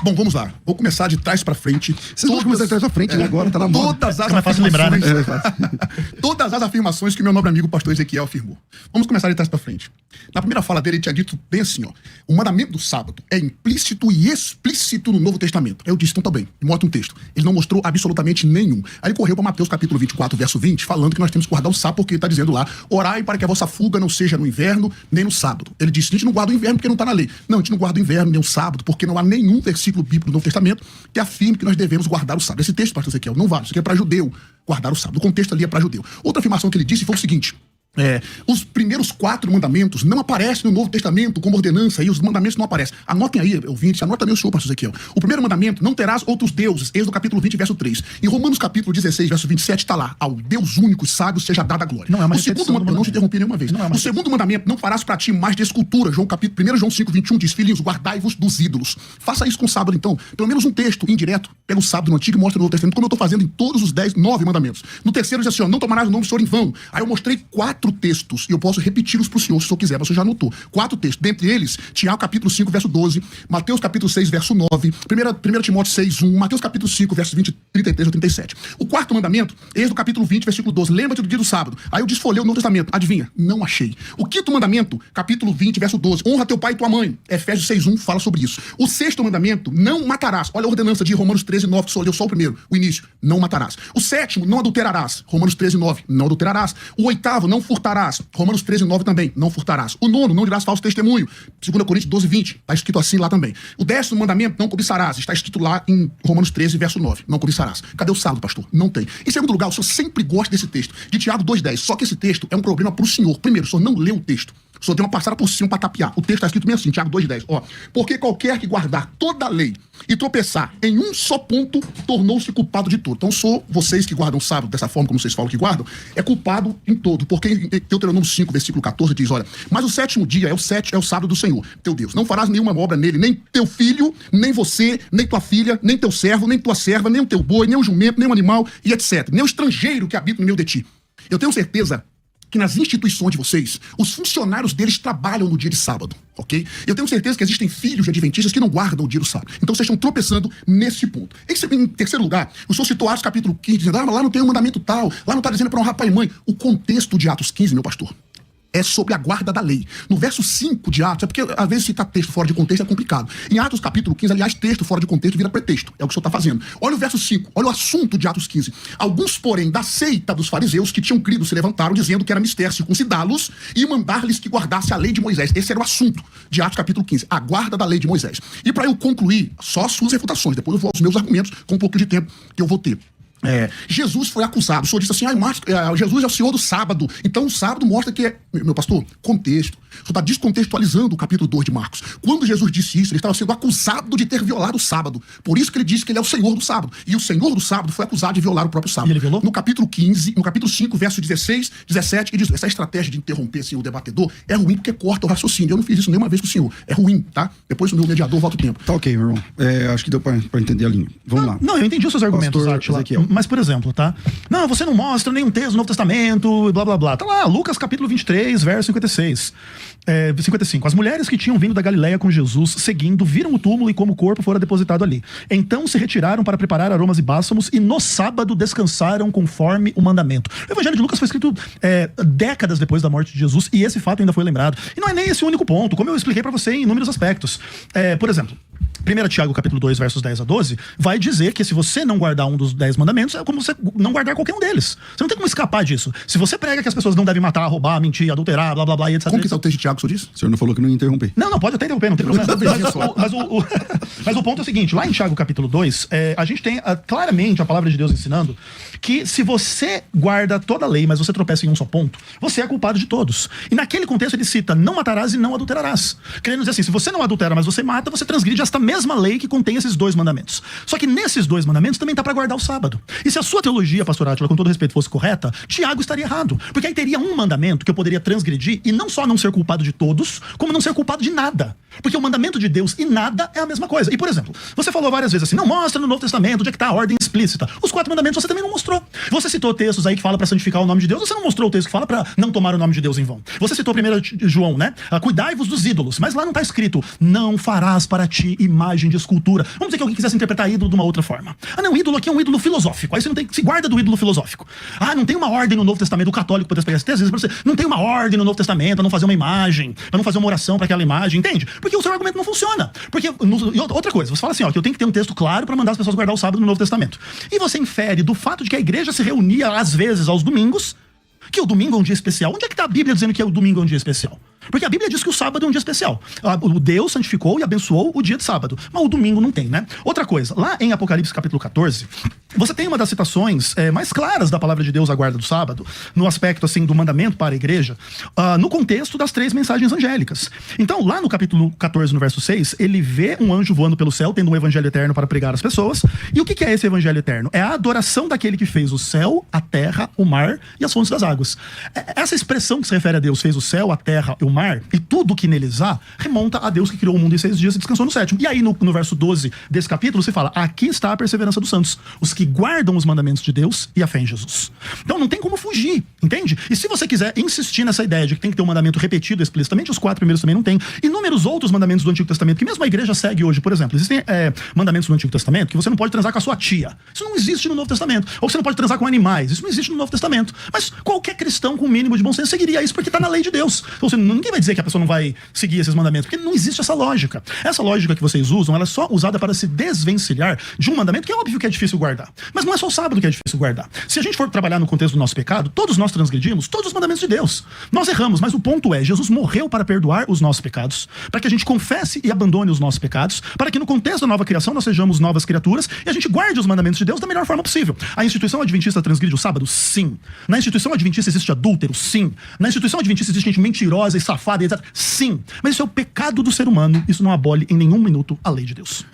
Bom, vamos lá. Vou começar de trás pra frente. Vocês vão começar de trás pra frente, né? Agora tá na moda. Todas as É mais fácil lembrar, né? Todas as afirmações que meu nobre amigo pastor Ezequiel afirmou. Vamos começar de trás pra frente. Na primeira fala dele, ele tinha dito bem assim, ó. O mandamento do sábado é implícito e explícito no Novo Testamento. Aí eu disse, então tá bem. Me mostra um texto. Ele não mostrou absolutamente nenhum. Aí ele correu pra Mateus capítulo 24, verso 20, falando que nós temos que guardar o sábado, porque ele tá dizendo lá, orai para que a vossa fuga não seja no inverno, nem no sábado. Ele disse, a gente não guarda o inverno porque não tá na lei. Não, a gente não guarda o inverno nem o sábado, porque não há nenhum versículo bíblico do Novo Testamento que afirme que nós devemos guardar o sábado. Esse texto, pastor Ezequiel, não vale. Isso aqui é para judeu guardar o sábado. O contexto ali é para judeu. Outra afirmação que ele disse foi o seguinte: os primeiros 4 mandamentos não aparecem no Novo Testamento como ordenança, e os mandamentos não aparecem. Anotem aí, ouvintes, anota também o senhor, pastor Ezequiel. O primeiro mandamento, não terás outros deuses, Êxodo capítulo 20, verso 3. Em Romanos capítulo 16, verso 27, está lá, ao Deus único e sábio seja dada a glória. Não é uma o segundo mandamento, eu não te interrompi nenhuma vez. O segundo mandamento, não farás para ti mais de escultura. 1 João 5, 21 diz, filhinhos, guardai-vos dos ídolos. Faça isso com o sábado, então. Pelo menos um texto indireto, pega o sábado no Antigo e mostra no Novo Testamento, como eu estou fazendo em todos os 9 mandamentos. No terceiro diz assim, ó, não tomarás o nome do Senhor em vão. Aí eu mostrei 4 textos, e eu posso repeti-los para o senhor, se o senhor quiser, mas o senhor já anotou. 4 textos, dentre eles, Tiago capítulo 5, verso 12, Mateus capítulo 6, verso 9, 1 Timóteo 6, 1, Mateus capítulo 5, verso 20, 33 ou 37. O quarto mandamento, Êxodo capítulo 20, versículo 12, lembra-te do dia do sábado. Aí eu desfolhei o Novo Testamento, adivinha? Não achei. O quinto mandamento, capítulo 20, verso 12, honra teu pai e tua mãe. Efésios 6, 1 fala sobre isso. O sexto mandamento, não matarás. Olha a ordenança de Romanos 13, 9, que só leu só o primeiro, o início, não matarás. O sétimo, não adulterarás. Romanos 13, 9, não adulterarás. O oitavo, não furtarás. Romanos 13, 9 também, não furtarás. O nono, não dirás falso testemunho. 2 Coríntios 12, 20, está escrito assim lá também. O 10º mandamento, não cobiçarás, está escrito lá em Romanos 13, verso 9, não cobiçarás. Cadê o sábado, pastor? Não tem. Em segundo lugar, o senhor sempre gosta desse texto, de Tiago 2,10, só que esse texto é um problema para o senhor. Primeiro, o senhor não leu o texto. O senhor deu uma passada por cima para tapear. O texto está escrito bem assim, Tiago 2,10. Ó, porque qualquer que guardar toda a lei e tropeçar em um só ponto, tornou-se culpado de tudo. Então, vocês que guardam o sábado dessa forma como vocês falam que guardam, é culpado em todo. Porque em Deuteronômio 5, versículo 14, diz, olha, mas o sétimo dia é o sábado do Senhor, teu Deus. Não farás nenhuma obra nele, nem teu filho, nem você, nem tua filha, nem teu servo, nem tua serva, nem o teu boi, nem o jumento, nem o animal, e etc. Nem o estrangeiro que habita no meio de ti. Eu tenho certeza que nas instituições de vocês, os funcionários deles trabalham no dia de sábado, ok? Eu tenho certeza que existem filhos de adventistas que não guardam o dia do sábado. Então vocês estão tropeçando nesse ponto. Em terceiro lugar, o senhor citou Atos capítulo 15, dizendo, lá não tem um mandamento tal, lá não está dizendo para honrar pai e mãe. O contexto de Atos 15, meu pastor, é sobre a guarda da lei. No verso 5 de Atos, é porque às vezes citar texto fora de contexto é complicado. Em Atos capítulo 15, aliás, texto fora de contexto vira pretexto. É o que o senhor está fazendo. Olha o verso 5, olha o assunto de Atos 15. Alguns, porém, da seita dos fariseus que tinham crido se levantaram dizendo que era mister circuncidá-los e mandar-lhes que guardasse a lei de Moisés. Esse era o assunto de Atos capítulo 15, a guarda da lei de Moisés. E para eu concluir, só as suas refutações, depois eu vou aos meus argumentos com um pouco de tempo que eu vou ter. Jesus foi acusado. O senhor disse assim, Jesus é o senhor do sábado. Então o sábado mostra que meu pastor, contexto. O senhor está descontextualizando o capítulo 2 de Marcos. Quando Jesus disse isso, ele estava sendo acusado de ter violado o sábado. Por isso que ele disse que ele é o senhor do sábado. E o senhor do sábado foi acusado de violar o próprio sábado. E ele violou? No capítulo 15, no capítulo 5, verso 16, 17 e 18. Essa estratégia de interromper assim, o debatedor é ruim porque corta o raciocínio. Eu não fiz isso nenhuma vez com o senhor. É ruim, tá? Depois o meu mediador volta o tempo. Tá ok, meu irmão. Acho que deu pra entender a linha. Vamos lá. Não, eu entendi os seus argumentos, Pastor Átila. Ezequiel. Mas, por exemplo, tá? Não, você não mostra nenhum texto do Novo Testamento, blá, blá, blá. Tá lá, Lucas capítulo 23, verso 56. 55. As mulheres que tinham vindo da Galileia com Jesus, seguindo, viram o túmulo e como o corpo fora depositado ali. Então se retiraram para preparar aromas e bálsamos e no sábado descansaram conforme o mandamento. O Evangelho de Lucas foi escrito décadas depois da morte de Jesus e esse fato ainda foi lembrado. E não é nem esse o único ponto, como eu expliquei para você em inúmeros aspectos. Por exemplo, 1 Tiago capítulo 2, versos 10 a 12, vai dizer que se você não guardar um dos 10 mandamentos, é como você não guardar qualquer um deles. Você não tem como escapar disso. Se você prega que as pessoas não devem matar, roubar, mentir, adulterar, blá, blá, blá, e etc. Como que está o texto de Tiago, o senhor disse? O senhor não falou que não ia interromper. Não, pode até interromper, não tem problema. Mas o ponto é o seguinte, lá em Tiago capítulo 2, a gente tem claramente a palavra de Deus ensinando que se você guarda toda a lei, mas você tropeça em um só ponto, você é culpado de todos. E naquele contexto ele cita, não matarás e não adulterarás. Querendo dizer assim, se você não adultera, mas você mata, você transgride esta mesma lei que contém esses dois mandamentos. Só que nesses dois mandamentos também tá para guardar o sábado. E se a sua teologia, pastor Átila, com todo respeito, fosse correta, Tiago estaria errado. Porque aí teria um mandamento que eu poderia transgredir e não só não ser culpado de todos, como não ser culpado de nada. Porque o mandamento de Deus e nada é a mesma coisa. E, por exemplo, você falou várias vezes assim, não mostra no Novo Testamento onde é que tá a ordem explícita. Os 4 mandamentos você também não mostrou. Você citou textos aí que fala para santificar o nome de Deus, você não mostrou o texto que fala para não tomar o nome de Deus em vão. Você citou 1 João, né? Cuidai-vos dos ídolos. Mas lá não tá escrito, não farás para ti imagem de escultura. Vamos dizer que alguém quisesse interpretar ídolo de uma outra forma. Ah, não, ídolo aqui é um ídolo filosófico. Aí você não tem, se guarda do ídolo filosófico. Ah, não tem uma ordem no Novo Testamento, o católico poderia pegar esse texto, pra você, não tem uma ordem no Novo Testamento para não fazer uma imagem, para não fazer uma oração para aquela imagem, entende? Porque o seu argumento não funciona. Porque, e outra coisa, você fala assim, ó, que eu tenho que ter um texto claro para mandar as pessoas guardar o sábado no Novo Testamento. E você infere do fato de que a igreja se reunia às vezes aos domingos, que o domingo é um dia especial. Onde é que tá a Bíblia dizendo que o domingo é um dia especial? Porque a Bíblia diz que o sábado é um dia especial. O Deus santificou e abençoou o dia de sábado. Mas o domingo não tem, né? Outra coisa, lá em Apocalipse capítulo 14, você tem uma das citações mais claras da palavra de Deus, a guarda do sábado, no aspecto assim do mandamento para a igreja, no contexto das 3 mensagens angélicas. Então, lá no capítulo 14, no verso 6, ele vê um anjo voando pelo céu, tendo um evangelho eterno para pregar às pessoas. E o que é esse evangelho eterno? É a adoração daquele que fez o céu, a terra, o mar e as fontes das águas. Essa expressão que se refere a Deus, fez o céu, a terra e o mar, e tudo que neles há, remonta a Deus que criou o mundo em 6 dias e descansou no 7º. E aí no verso 12 desse capítulo se fala, aqui está a perseverança dos santos, os que guardam os mandamentos de Deus e a fé em Jesus. Então não tem como fugir, entende? E se você quiser insistir nessa ideia de que tem que ter um mandamento repetido explicitamente, os 4 primeiros também não tem. Inúmeros outros mandamentos do Antigo Testamento, que mesmo a igreja segue hoje, por exemplo, existem mandamentos no Antigo Testamento que você não pode transar com a sua tia. Isso não existe no Novo Testamento. Ou você não pode transar com animais. Isso não existe no Novo Testamento. Mas qualquer cristão com o mínimo de bom senso seguiria isso porque está na lei de Deus. Então ninguém vai dizer que a pessoa não vai seguir esses mandamentos, porque não existe essa lógica. Essa lógica que vocês usam, ela é só usada para se desvencilhar de um mandamento que é óbvio que é difícil guardar. Mas não é só o sábado que é difícil guardar. Se a gente for trabalhar no contexto do nosso pecado, todos nós transgredimos todos os mandamentos de Deus. Nós erramos, mas o ponto é, Jesus morreu para perdoar os nossos pecados, para que a gente confesse e abandone os nossos pecados, para que no contexto da nova criação nós sejamos novas criaturas e a gente guarde os mandamentos de Deus da melhor forma possível. A instituição adventista transgride o sábado? Sim. Na instituição adventista existe adúltero? Sim. Na instituição adventista existe gente mentirosa e safada, etc. Sim. Mas isso é o pecado do ser humano. Isso não abole em nenhum minuto a lei de Deus.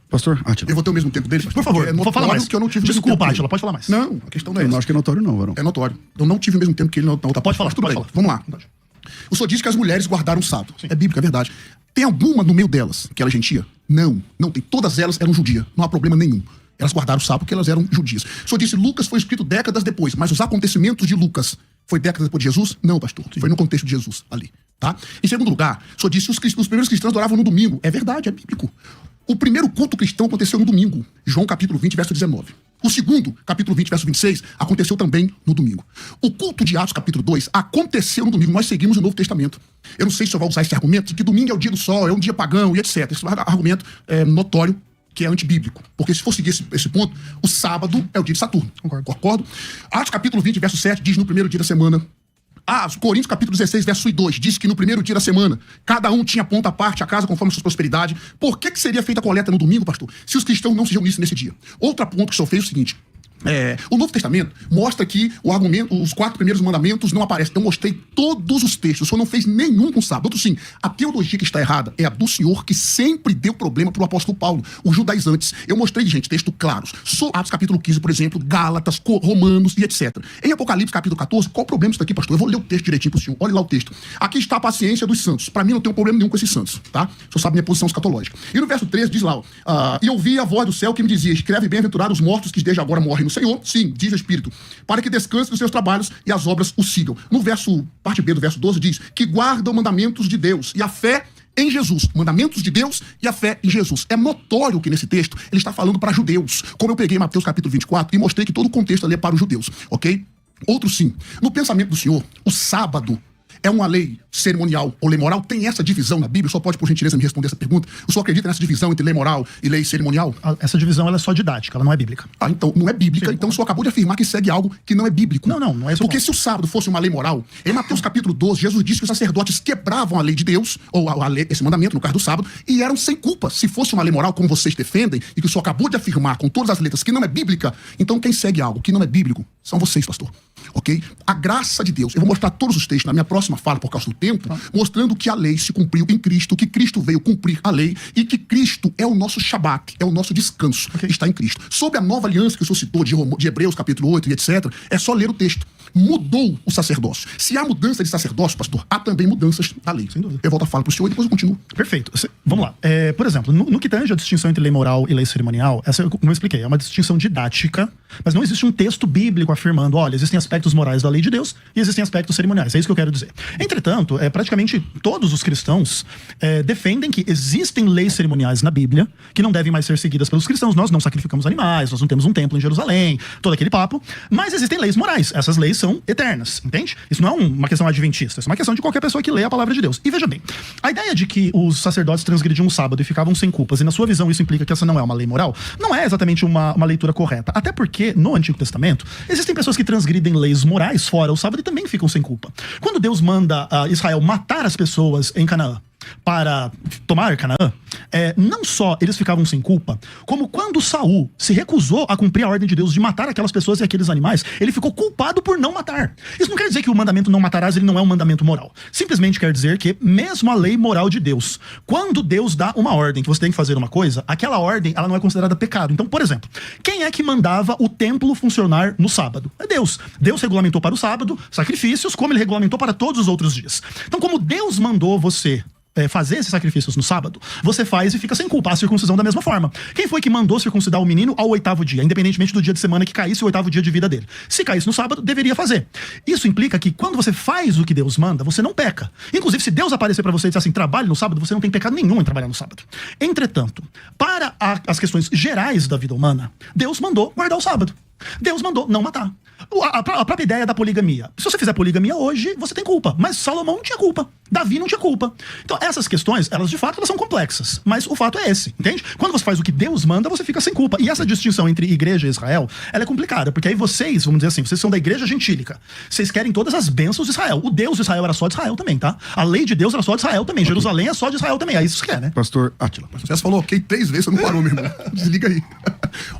Pastor Átila. Eu vou ter o mesmo tempo dele, Por favor, fala mais. Que eu não tive Desculpa, Átila, pode falar mais. Não, a questão não é Eu essa. não acho que é notório não, varão. É notório. Eu não tive o mesmo tempo que ele na outra Pode falar, Tudo pode bem. falar. Vamos lá. O senhor diz que as mulheres guardaram o sábado. É bíblico, é verdade. Tem alguma no meio delas que era gentia? Não, não tem. Todas elas eram judias. Não há problema nenhum. Elas guardaram o sábado porque elas eram judias. O senhor disse Lucas foi escrito décadas depois, mas os acontecimentos de Lucas foi décadas depois de Jesus? Não, pastor. Foi no contexto de Jesus ali. Tá? Em segundo lugar, o senhor disse que os primeiros cristãos adoravam no domingo. É verdade, é bíblico. O primeiro culto cristão aconteceu no domingo. João capítulo 20, verso 19. O segundo, capítulo 20, verso 26, aconteceu também no domingo. O culto de Atos, capítulo 2, aconteceu no domingo. Nós seguimos o Novo Testamento. Eu não sei se eu vou usar esse argumento de que domingo é o dia do sol, é um dia pagão e etc. Esse argumento é notório que é antibíblico. Porque se for seguir esse ponto, o sábado é o dia de Saturno. Concordo? Atos, capítulo 20, verso 7, diz no primeiro dia da semana. Coríntios, capítulo 16, verso 2, diz que no primeiro dia da semana, cada um tinha ponta à parte, a casa conforme a sua prosperidade. Por que seria feita a coleta no domingo, pastor, se os cristãos não se reunissem nesse dia? Outro ponto que o senhor fez é o seguinte. O Novo Testamento mostra que o argumento, os 4 primeiros mandamentos não aparecem. Eu mostrei todos os textos, o senhor não fez nenhum com sábado. Outro sim, a teologia que está errada é a do senhor, que sempre deu problema para o apóstolo Paulo, os judaizantes. Eu mostrei, gente, textos claros. Atos capítulo 15, por exemplo, Gálatas, Romanos e etc. Em Apocalipse capítulo 14, qual o problema disso aqui, pastor? Eu vou ler o texto direitinho para o senhor. Olha lá o texto. Aqui está a paciência dos santos. Para mim não tem problema nenhum com esses santos, tá? O senhor sabe minha posição escatológica. E no verso 13 diz lá, e ouvi a voz do céu que me dizia, escreve bem-aventurados os mortos que desde agora morrem no Senhor. Sim, diz o Espírito, para que descanse dos seus trabalhos e as obras o sigam. No verso, parte B do verso 12 diz, que guardam mandamentos de Deus e a fé em Jesus. Mandamentos de Deus e a fé em Jesus. É notório que nesse texto ele está falando para judeus, como eu peguei Mateus capítulo 24 e mostrei que todo o contexto ali é para os judeus, ok? Outro sim, no pensamento do Senhor, o sábado é uma lei cerimonial ou lei moral? Tem essa divisão na Bíblia? O senhor pode, por gentileza, me responder essa pergunta? O senhor acredita nessa divisão entre lei moral e lei cerimonial? Essa divisão ela é só didática, ela não é bíblica. Então não é bíblica. Sim. Então o senhor acabou de afirmar que segue algo que não é bíblico. Não é isso. Porque se o sábado fosse uma lei moral, em Mateus capítulo 12, Jesus disse que os sacerdotes quebravam a lei de Deus, ou a lei, esse mandamento, no caso do sábado, e eram sem culpa. Se fosse uma lei moral, como vocês defendem, e que o senhor acabou de afirmar com todas as letras que não é bíblica, então quem segue algo que não é bíblico são vocês, pastor. Ok? A graça de Deus. Eu vou mostrar todos os textos na minha próxima fala, por causa do tempo, mostrando que a lei se cumpriu em Cristo, que Cristo veio cumprir a lei e que Cristo é o nosso Shabat, é o nosso descanso, está em Cristo. Sobre a nova aliança que o senhor citou, de Hebreus capítulo 8 e etc., é só ler o texto. Mudou o sacerdócio. Se há mudança de sacerdócio, pastor, há também mudanças da lei. Sem dúvida. Eu volto a falar para o senhor e depois eu continuo. Perfeito. Vamos lá. Por exemplo, no que tange a distinção entre lei moral e lei cerimonial, essa eu não expliquei, é uma distinção didática, mas não existe um texto bíblico afirmando, olha, existem aspectos morais da lei de Deus e existem aspectos cerimoniais. É isso que eu quero dizer. Entretanto, praticamente todos os cristãos defendem que existem leis cerimoniais na Bíblia que não devem mais ser seguidas pelos cristãos. Nós não sacrificamos animais, nós não temos um templo em Jerusalém, todo aquele papo, mas existem leis morais. Essas leis são eternas, entende? Isso não é uma questão adventista, isso é uma questão de qualquer pessoa que lê a palavra de Deus. E veja bem, a ideia de que os sacerdotes transgrediam o sábado e ficavam sem culpas, e na sua visão isso implica que essa não é uma lei moral, não é exatamente uma leitura correta. Até porque, no Antigo Testamento, existem pessoas que transgridem leis morais fora o sábado e também ficam sem culpa. Quando Deus manda Israel matar as pessoas em Canaã para tomar Canaã, não só eles ficavam sem culpa, como quando Saul se recusou a cumprir a ordem de Deus de matar aquelas pessoas e aqueles animais, ele ficou culpado por não matar. Isso não quer dizer que o mandamento não matarás, ele não é um mandamento moral. Simplesmente quer dizer que mesmo a lei moral de Deus, quando Deus dá uma ordem que você tem que fazer uma coisa, aquela ordem ela não é considerada pecado. Então, por exemplo, quem é que mandava o templo funcionar no sábado? É Deus. Deus regulamentou para o sábado sacrifícios, como ele regulamentou para todos os outros dias. Então, como Deus mandou você fazer esses sacrifícios no sábado, você faz e fica sem culpa. A circuncisão da mesma forma. Quem foi que mandou circuncidar o menino ao 8º dia, independentemente do dia de semana que caísse o 8º dia de vida dele? Se caísse no sábado, deveria fazer. Isso implica que quando você faz o que Deus manda, você não peca. Inclusive, se Deus aparecer para você e disser assim, trabalhe no sábado, você não tem pecado nenhum em trabalhar no sábado. Entretanto, para as questões gerais da vida humana, Deus mandou guardar o sábado. Deus mandou não matar. A própria ideia da poligamia. Se você fizer poligamia hoje, você tem culpa. Mas Salomão não tinha culpa. Davi não tinha culpa. Então essas questões, elas de fato elas são complexas. Mas o fato é esse, entende? Quando você faz o que Deus manda, você fica sem culpa. E essa distinção entre igreja e Israel, ela é complicada. Porque aí vocês, vamos dizer assim, vocês são da igreja gentílica. Vocês querem todas as bênçãos de Israel. O Deus de Israel era só de Israel também, tá? A lei de Deus era só de Israel também. Okay. Jerusalém é só de Israel também. É isso que é, né? Pastor Átila. Você falou ok 3 vezes, você não parou, meu irmão. Desliga aí.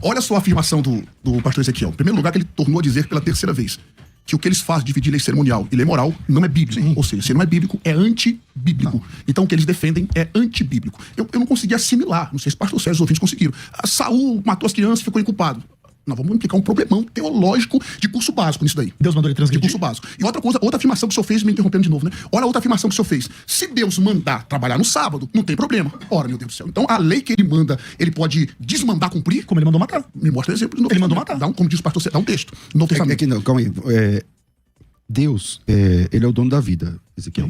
Olha só a afirmação do pastor Ezequiel. Em primeiro lugar, que ele tornou a dizer pela 3ª vez que o que eles fazem de dividir lei cerimonial e lei moral não é bíblico. Sim. Ou seja, se não é bíblico, é antibíblico. Então o que eles defendem é antibíblico. Eu não consegui assimilar, não sei se o pastor Sérgio e os ouvintes conseguiram. Saul matou as crianças e ficou inculpado. Nós vamos implicar um problemão teológico de curso básico nisso daí. Deus mandou ele transgredir. De curso básico. E outra coisa, outra afirmação que o senhor fez, me interrompendo de novo, né? Olha a outra afirmação que o senhor fez. Se Deus mandar trabalhar no sábado, não tem problema. Ora, meu Deus do céu. Então, a lei que ele manda, ele pode desmandar cumprir? Como ele mandou matar. Me mostra um exemplo. Ele mandou matar. Como diz o pastor, dá um texto. No Testamento. É que não, calma aí. Deus, ele é o dono da vida, Ezequiel.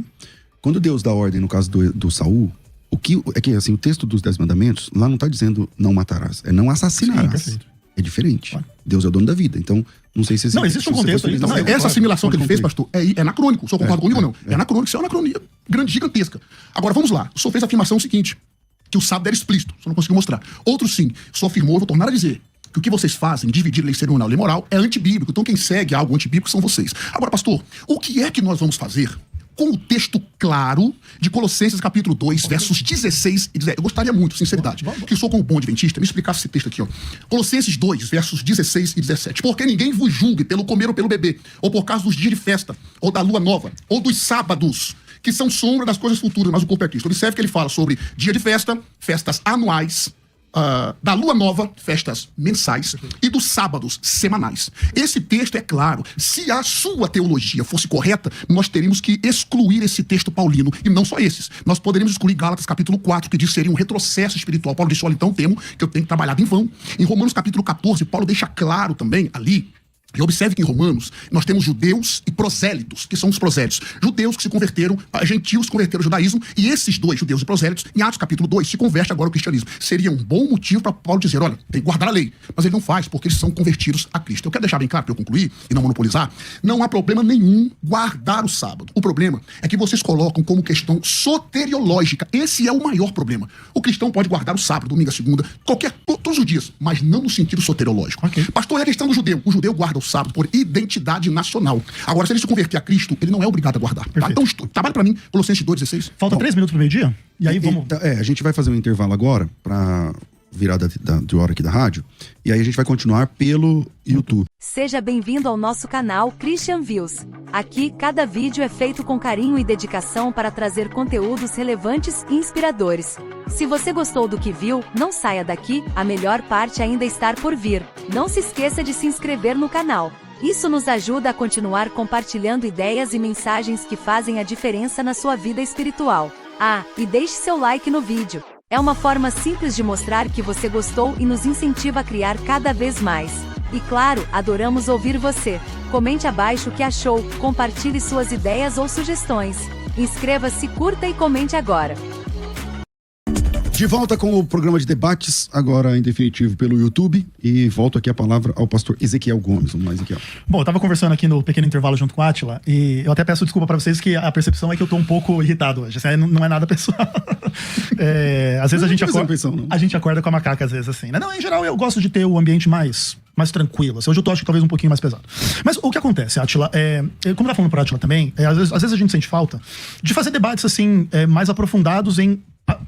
Quando Deus dá ordem, no caso do Saul, o texto dos 10 mandamentos, lá não está dizendo não matarás, é não assassinarás. Sim, é diferente. Deus é o dono da vida. Então, não sei se... Não, existe um contexto aí. Não, essa assimilação que ele fez, pastor, é anacrônico. O senhor concorda comigo ou não? É anacrônico. Isso é uma anacronia grande, gigantesca. Agora, vamos lá. O senhor fez a afirmação seguinte, que o sábado era explícito. O senhor não conseguiu mostrar. Outro sim. O senhor afirmou, eu vou tornar a dizer, que o que vocês fazem, dividir lei cerimonial e lei moral, é antibíblico. Então, quem segue algo antibíblico são vocês. Agora, pastor, o que é que nós vamos fazer com o texto claro de Colossenses capítulo 2, versos 16 e 17. Eu gostaria muito, sinceridade, que o senhor, como bom adventista, me explicasse esse texto aqui, ó. Colossenses 2, versos 16 e 17. Porque ninguém vos julgue pelo comer ou pelo beber, ou por causa dos dias de festa, ou da lua nova, ou dos sábados, que são sombra das coisas futuras, mas o corpo é Cristo. Observe que ele fala sobre dia de festa, festas anuais, da lua nova, festas mensais, e dos sábados semanais. Esse texto é claro. Se a sua teologia fosse correta, nós teríamos que excluir esse texto paulino, e não só esses. Nós poderíamos excluir Gálatas capítulo 4, que diz que seria um retrocesso espiritual. Paulo disse, olha, então temo que eu tenho trabalhado em vão. Em Romanos capítulo 14, Paulo deixa claro também, ali, e observe que em Romanos nós temos judeus e prosélitos, que são os prosélitos. Judeus que se converteram, gentios que se converteram ao judaísmo, e esses dois, judeus e prosélitos, em Atos capítulo 2, se converte agora ao cristianismo. Seria um bom motivo para Paulo dizer, olha, tem que guardar a lei. Mas ele não faz, porque eles são convertidos a Cristo. Eu quero deixar bem claro, para eu concluir e não monopolizar, não há problema nenhum guardar o sábado. O problema é que vocês colocam como questão soteriológica. Esse é o maior problema. O cristão pode guardar o sábado, domingo, a segunda, todos os dias, mas não no sentido soteriológico. Okay. Pastor, é a questão do judeu. O judeu guarda o sábado por identidade nacional. Agora, se ele se converter a Cristo, ele não é obrigado a guardar. Tá? Então, trabalha pra mim, Colossenses 2,16. Falta 3 minutos pro meio-dia? E aí vamos... a gente vai fazer um intervalo agora pra virada de hora aqui da rádio, e aí a gente vai continuar pelo YouTube. Seja bem-vindo ao nosso canal Christian Views. Aqui, cada vídeo é feito com carinho e dedicação para trazer conteúdos relevantes e inspiradores. Se você gostou do que viu, não saia daqui, a melhor parte ainda está por vir. Não se esqueça de se inscrever no canal. Isso nos ajuda a continuar compartilhando ideias e mensagens que fazem a diferença na sua vida espiritual. Ah, e deixe seu like no vídeo. É uma forma simples de mostrar que você gostou e nos incentiva a criar cada vez mais. E claro, adoramos ouvir você. Comente abaixo o que achou, compartilhe suas ideias ou sugestões. Inscreva-se, curta e comente agora. De volta com o programa de debates, agora em definitivo pelo YouTube, e volto aqui a palavra ao pastor Ezequiel Gomes. Vamos lá, Ezequiel. Bom, eu tava conversando aqui no pequeno intervalo junto com a Átila, e eu até peço desculpa pra vocês que a percepção é que eu tô um pouco irritado hoje. Assim, não é nada pessoal. Às vezes a gente acorda com a macaca, às vezes, assim, né? Não, em geral eu gosto de ter o ambiente mais tranquilo. Assim, hoje eu tô, acho que talvez um pouquinho mais pesado. Mas o que acontece, Átila, como tá falando pra Átila também, às vezes a gente sente falta de fazer debates, assim, mais aprofundados em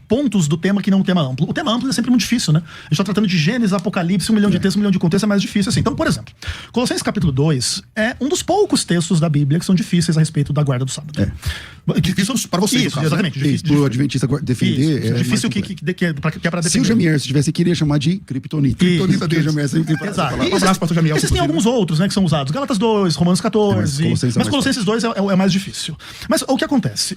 pontos do tema que não é um tema amplo. O tema amplo é sempre muito difícil, né? A gente tá tratando de Gênesis, Apocalipse, 1 milhão de textos, 1 milhão de contextos, é mais difícil assim. Então, por exemplo, Colossenses capítulo 2 é um dos poucos textos da Bíblia que são difíceis a respeito da guarda do sábado. Difícil para vocês, isso, exatamente. Difícil, o adventista defender. Isso, difícil que é pra defender. Se o Jamier estivesse aqui, ele ia chamar de Kryptonita. Kryptonita dele. Jamier sempre tem Exato. Um abraço para o Jamiel. Existem alguns outros, né, que são usados. Gálatas 2, Romanos 14. Mas Colossenses 2 é mais difícil. Mas o que acontece?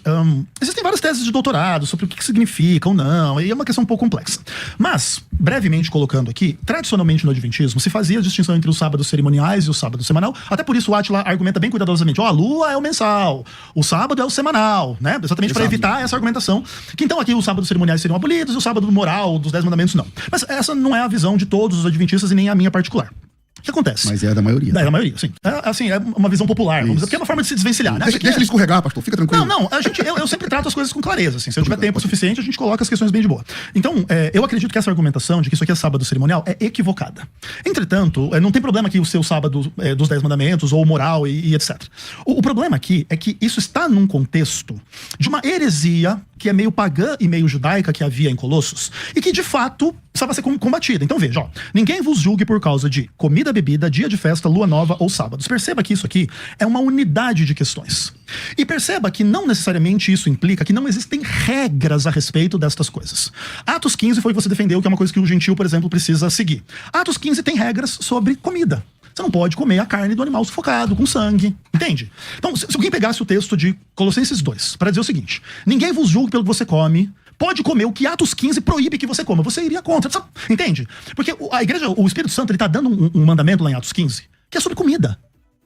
Existem várias teses de doutorado sobre o que significa ou não. E é uma questão um pouco complexa. Mas, brevemente colocando aqui, tradicionalmente no Adventismo se fazia a distinção entre os sábados cerimoniais e o sábado semanal. Até por isso o Átila argumenta bem cuidadosamente. A lua é o mensal, o sábado é o semanal, né? Exatamente para evitar essa argumentação. Que então aqui os sábados cerimoniais seriam abolidos e o sábado moral dos 10 mandamentos não. Mas essa não é a visão de todos os adventistas e nem a minha particular. O que acontece? Mas é da maioria. É da maioria, sim. É uma visão popular, vamos dizer, porque é uma forma de se desvencilhar, né? Deixa ele escorregar, pastor, fica tranquilo. Não, eu sempre trato as coisas com clareza, assim. Se eu tiver tempo suficiente, a gente coloca as questões bem de boa. Então, eu acredito que essa argumentação de que isso aqui é sábado cerimonial é equivocada. Entretanto, não tem problema que o seu sábado dos 10 mandamentos, ou moral e etc. O problema aqui é que isso está num contexto de uma heresia que é meio pagã e meio judaica que havia em Colossos, e que, de fato, precisava ser combatida. Então, veja, ninguém vos julgue por causa de comida, bebida, dia de festa, lua nova ou sábados. Perceba que isso aqui é uma unidade de questões. E perceba que não necessariamente isso implica que não existem regras a respeito destas coisas. Atos 15 foi o que você defendeu, que é uma coisa que o gentil, por exemplo, precisa seguir. Atos 15 tem regras sobre comida. Você não pode comer a carne do animal sufocado, com sangue, entende? Então, se alguém pegasse o texto de Colossenses 2, para dizer o seguinte: ninguém vos julgue pelo que você come, pode comer o que Atos 15 proíbe que você coma, você iria contra, entende? Porque a igreja, o Espírito Santo, ele tá dando um mandamento lá em Atos 15, que é sobre comida.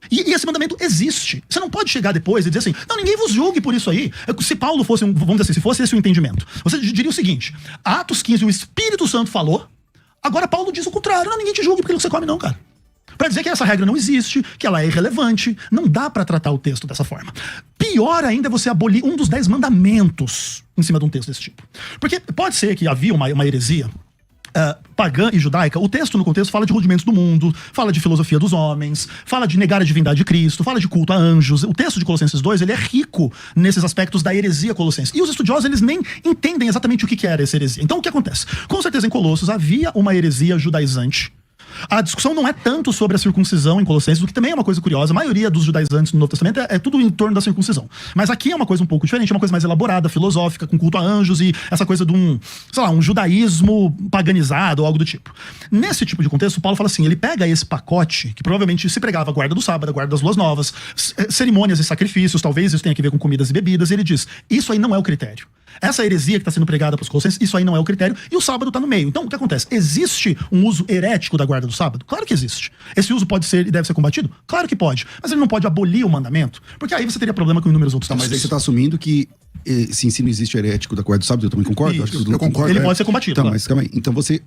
E esse mandamento existe. Você não pode chegar depois e dizer assim, não, ninguém vos julgue por isso aí. Se Paulo fosse, vamos dizer assim, se fosse esse o entendimento, você diria o seguinte: Atos 15, o Espírito Santo falou, Agora Paulo diz o contrário. Não, ninguém te julgue porque você come não, cara. Pra dizer que essa regra não existe, que ela é irrelevante. Não dá pra tratar o texto dessa forma. Pior ainda é você abolir um dos 10 mandamentos em cima de um texto desse tipo. Porque pode ser que havia uma heresia pagã e judaica. O texto, no contexto, fala de rudimentos do mundo, fala de filosofia dos homens, fala de negar a divindade de Cristo, fala de culto a anjos. O texto de Colossenses 2, ele é rico nesses aspectos da heresia colossense. E os estudiosos, eles nem entendem exatamente o que era essa heresia. Então, o que acontece? Com certeza, em Colossos, havia uma heresia judaizante. A discussão não é tanto sobre a circuncisão em Colossenses, o que também é uma coisa curiosa. A maioria dos judaizantes no Novo Testamento é tudo em torno da circuncisão. Mas aqui é uma coisa um pouco diferente, é uma coisa mais elaborada, filosófica, com culto a anjos e essa coisa de um judaísmo paganizado ou algo do tipo. Nesse tipo de contexto, Paulo fala assim, ele pega esse pacote, que provavelmente se pregava a guarda do sábado, a guarda das luas novas, cerimônias e sacrifícios, talvez isso tenha a ver com comidas e bebidas, e ele diz, isso aí não é o critério. Essa heresia que está sendo pregada para os colossenses, isso aí não é o critério, e o sábado está no meio. Então, o que acontece? Existe um uso herético da guarda do sábado? Claro que existe. Esse uso pode ser e deve ser combatido? Claro que pode. Mas ele não pode abolir o mandamento, porque aí você teria problema com inúmeros outros Tá, textos. mas aí você está assumindo que esse ensino existe herético da guarda do sábado, eu também concordo. Isso, Acho que eu concordo. Ele pode ser combatido. Então, claro. mas calma aí. Então você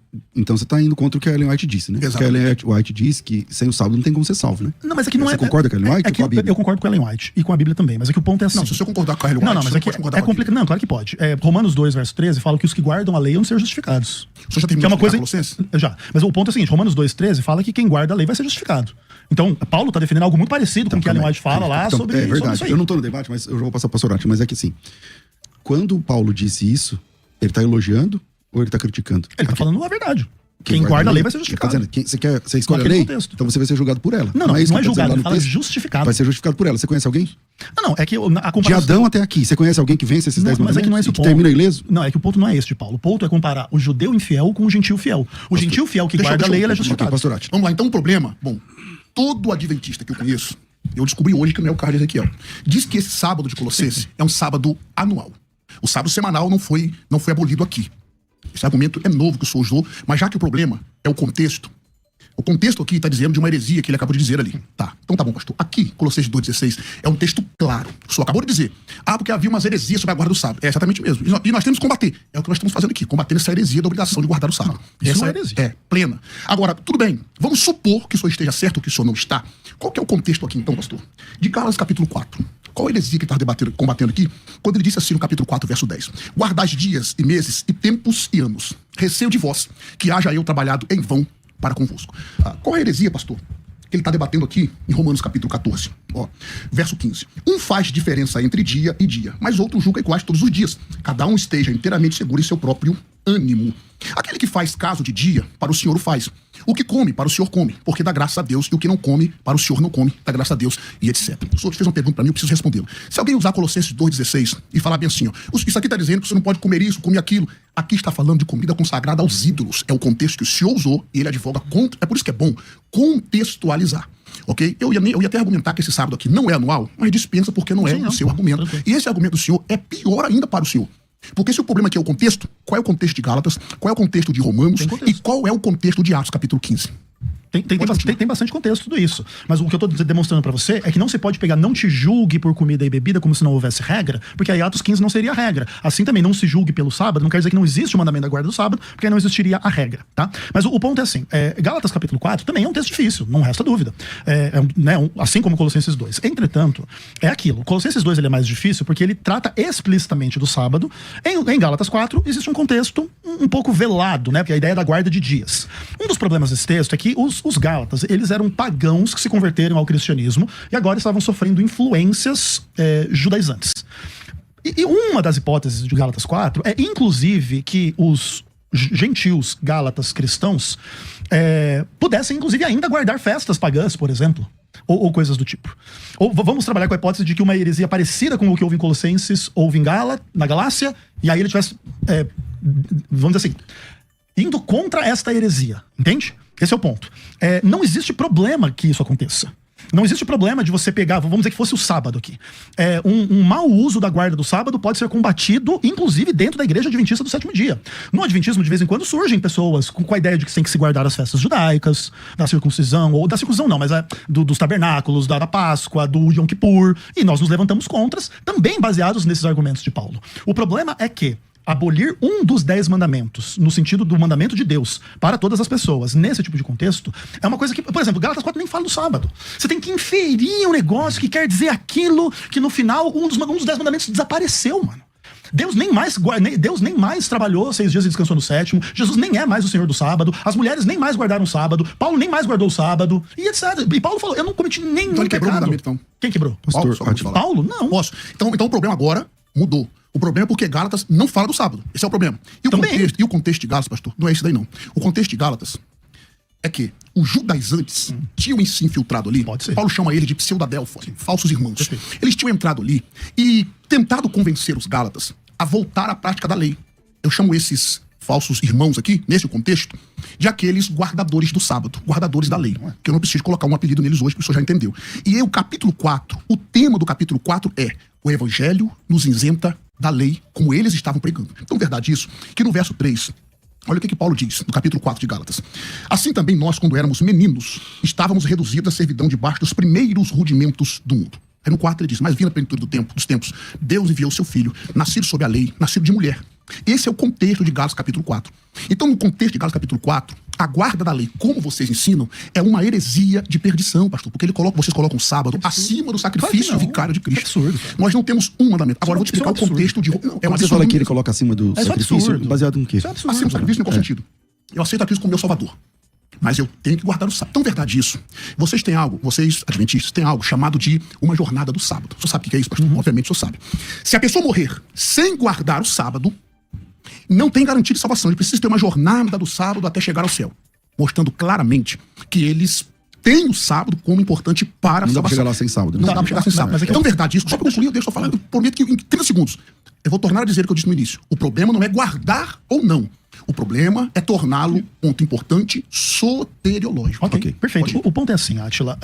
está indo contra o que a Ellen White disse, né? Porque a Ellen White disse que sem o sábado não tem como ser salvo, né? Não, mas é que não Você é. concorda com a Ellen White ou com a Bíblia? Eu concordo com a Ellen White e com a Bíblia também, mas é que o ponto é assim. Não, se você concordar com a Ellen White, Não, mas você é que pode concordar é com a complicado. Não, claro que pode. Romanos 2, verso 13, fala que os que guardam a lei vão ser justificados. Você já Que é terminou uma de coisa. explicar Colossenses? Já. Mas o ponto é o seguinte: Romanos 2,13 fala que quem guarda a lei vai ser justificado. Então, Paulo está defendendo algo muito parecido com o que a Ellen White fala lá Então, sobre. é sobre verdade. isso aí. Eu não estou no debate, mas eu já vou passar para o Sorati. Mas é que assim, quando o Paulo disse isso, ele está elogiando ou ele está criticando? Ele está falando a verdade. Quem guarda a lei vai ser Ele tá justificado. dizendo, você escolhe a Naquele lei, contexto. então você vai ser julgado por ela. Não, isso não que é tá dizendo julgado, lá ele no fala texto? justificado. Vai ser justificado por ela. Você conhece alguém? Não, é que a De comparação. Adão até aqui. Você conhece alguém que vence esses 10 Mas é que não é mandamentos esse o e que ponto. termina ileso? Não, é que o ponto não é esse de Paulo. O ponto é comparar o judeu infiel com o gentil fiel. O gentil fiel que guarda a lei, ele é justificado. Pastorati. Vamos lá, então o problema, bom, todo adventista que eu conheço, eu descobri hoje que não é o caso de Ezequiel, diz que esse sábado de Colossenses é um sábado anual. O sábado semanal não foi abolido aqui. Esse argumento é novo que o senhor usou, mas já que o problema é o contexto aqui está dizendo de uma heresia que ele acabou de dizer ali. Tá, então tá bom, pastor. Aqui, Colossenses 2,16, é um texto claro. O senhor acabou de dizer, porque havia umas heresias sobre a guarda do sábado. É exatamente mesmo. E nós temos que combater. É o que nós estamos fazendo aqui, combatendo essa heresia da obrigação de guardar o sábado. Isso Essa não é heresia. É, plena. Agora, tudo bem, vamos supor que o senhor esteja certo ou que o senhor não está. Qual que é o contexto aqui, então, pastor? De Gálatas capítulo 4. Qual a heresia que ele está combatendo aqui? Quando ele disse assim no capítulo 4, verso 10. Guardais dias e meses e tempos e anos. Receio de vós, que haja eu trabalhado em vão para convosco. Qual a heresia, pastor? Que ele está debatendo aqui em Romanos capítulo 14, verso 15. Um faz diferença entre dia e dia, mas outro julga iguais todos os dias. Cada um esteja inteiramente seguro em seu próprio ânimo. Aquele que faz caso de dia, para o Senhor o faz. O que come, para o Senhor come, porque dá graça a Deus. E o que não come, para o Senhor não come, dá graça a Deus, e etc. O senhor fez uma pergunta para mim, eu preciso respondê-la. Se alguém usar Colossenses 2,16 e falar bem assim, isso aqui está dizendo que você não pode comer isso, comer aquilo. Aqui está falando de comida consagrada aos ídolos. É o contexto que o senhor usou e ele advoga contra. É por isso que é bom contextualizar. Ok? Eu ia até argumentar que esse sábado aqui não é anual, mas dispensa porque não é o seu argumento. E esse argumento do senhor é pior ainda para o senhor. Porque se o problema aqui é o contexto, qual é o contexto de Gálatas, qual é o contexto de Romanos e qual é o contexto de Atos capítulo 15? Tem bastante contexto tudo isso. Mas o que eu estou demonstrando para você é que não se pode pegar não te julgue por comida e bebida como se não houvesse regra, porque aí Atos 15 não seria a regra. Assim também não se julgue pelo sábado, não quer dizer que não existe o mandamento da guarda do sábado, porque aí não existiria a regra, tá? Mas o ponto é assim, Gálatas capítulo 4 também é um texto difícil, não resta dúvida. Assim como Colossenses 2. Entretanto, é aquilo. Colossenses 2 ele é mais difícil porque ele trata explicitamente do sábado. Em Gálatas 4 existe um contexto um pouco velado, né? Porque a ideia é da guarda de dias. Um dos problemas desse texto é que os Gálatas, eles eram pagãos que se converteram ao cristianismo e agora estavam sofrendo influências judaizantes. E uma das hipóteses de Gálatas 4 é, inclusive, que os gentios gálatas cristãos pudessem, inclusive, ainda guardar festas pagãs, por exemplo. Ou coisas do tipo. Ou vamos trabalhar com a hipótese de que uma heresia parecida com o que houve em Colossenses houve na Galácia, e aí ele tivesse, vamos dizer assim, indo contra esta heresia, entende? Esse é o ponto. Não existe problema que isso aconteça. Não existe problema de você pegar, vamos dizer que fosse o sábado aqui. Um mau uso da guarda do sábado pode ser combatido, inclusive dentro da igreja adventista do sétimo dia. No adventismo, de vez em quando, surgem pessoas com a ideia de que tem que se guardar as festas judaicas, da circuncisão, ou da circuncisão não, mas dos tabernáculos, da Páscoa, do Yom Kippur, e nós nos levantamos contras, também baseados nesses argumentos de Paulo. O problema é que abolir um dos 10 mandamentos, no sentido do mandamento de Deus, para todas as pessoas, nesse tipo de contexto, é uma coisa que, por exemplo, Gálatas 4 nem fala do sábado. Você tem que inferir um negócio que quer dizer aquilo que no final um dos 10 mandamentos desapareceu, mano. Deus nem mais trabalhou 6 dias e descansou no 7º. Jesus nem é mais o Senhor do sábado. As mulheres nem mais guardaram o sábado. Paulo nem mais guardou o sábado. E etc. E Paulo falou, eu não cometi nenhum Então ele quebrou o pecado. mandamento, então. Quem quebrou? Pastor, Paulo? Não. Posso. Então o problema agora mudou. O problema é porque Gálatas não fala do sábado. Esse é o problema. E o contexto de Gálatas, pastor, não é esse daí não. O contexto de Gálatas é que os judaizantes tinham se infiltrado ali. Pode ser. Paulo chama ele de pseudadelfos, falsos irmãos. Perfeito. Eles tinham entrado ali e tentado convencer os Gálatas a voltar à prática da lei. Eu chamo esses falsos irmãos aqui, nesse contexto, de aqueles guardadores do sábado, guardadores da lei. Que eu não preciso colocar um apelido neles hoje, porque o senhor já entendeu. E o capítulo 4, o tema do capítulo 4 é: o evangelho nos isenta da lei, como eles estavam pregando. Então, verdade isso, que no verso 3, olha o que Paulo diz, no capítulo 4 de Gálatas. Assim também nós, quando éramos meninos, estávamos reduzidos à servidão debaixo dos primeiros rudimentos do mundo. Aí no 4 ele diz, mas vindo a plenitude dos tempos, Deus enviou seu filho, nascido sob a lei, nascido de mulher. Esse é o contexto de Gálatas capítulo 4. Então, no contexto de Gálatas capítulo 4, a guarda da lei, como vocês ensinam, é uma heresia de perdição, pastor, porque vocês colocam o sábado acima do sacrifício vicário de Cristo. Absurdo, cara. Nós não temos um mandamento. Agora eu vou te explicar o contexto de... Quando você fala que ele coloca acima do É sacrifício, absurdo. baseado em quê? Isso é absurdo. Acima do sacrifício, em qual sentido? Eu aceito a Cristo como meu salvador, mas eu tenho que guardar o sábado. Então, verdade isso. Vocês adventistas, têm algo chamado de uma jornada do sábado. O senhor sabe o que é isso, pastor? Obviamente o senhor sabe. Se a pessoa morrer sem guardar o sábado, não tem garantia de salvação. Ele precisa ter uma jornada do sábado até chegar ao céu, mostrando claramente que eles têm o sábado como importante para a Não dá pra salvação. chegar lá sem sábado. Não né? dá pra chegar sem sábado. mas é que Então, verdade isso. Só para concluir, eu deixo eu falar. Eu prometo que em 30 segundos eu vou tornar a dizer o que eu disse no início. O problema não é guardar ou não. O problema é torná-lo ponto importante soteriológico. Ok, perfeito. O ponto é assim, Átila.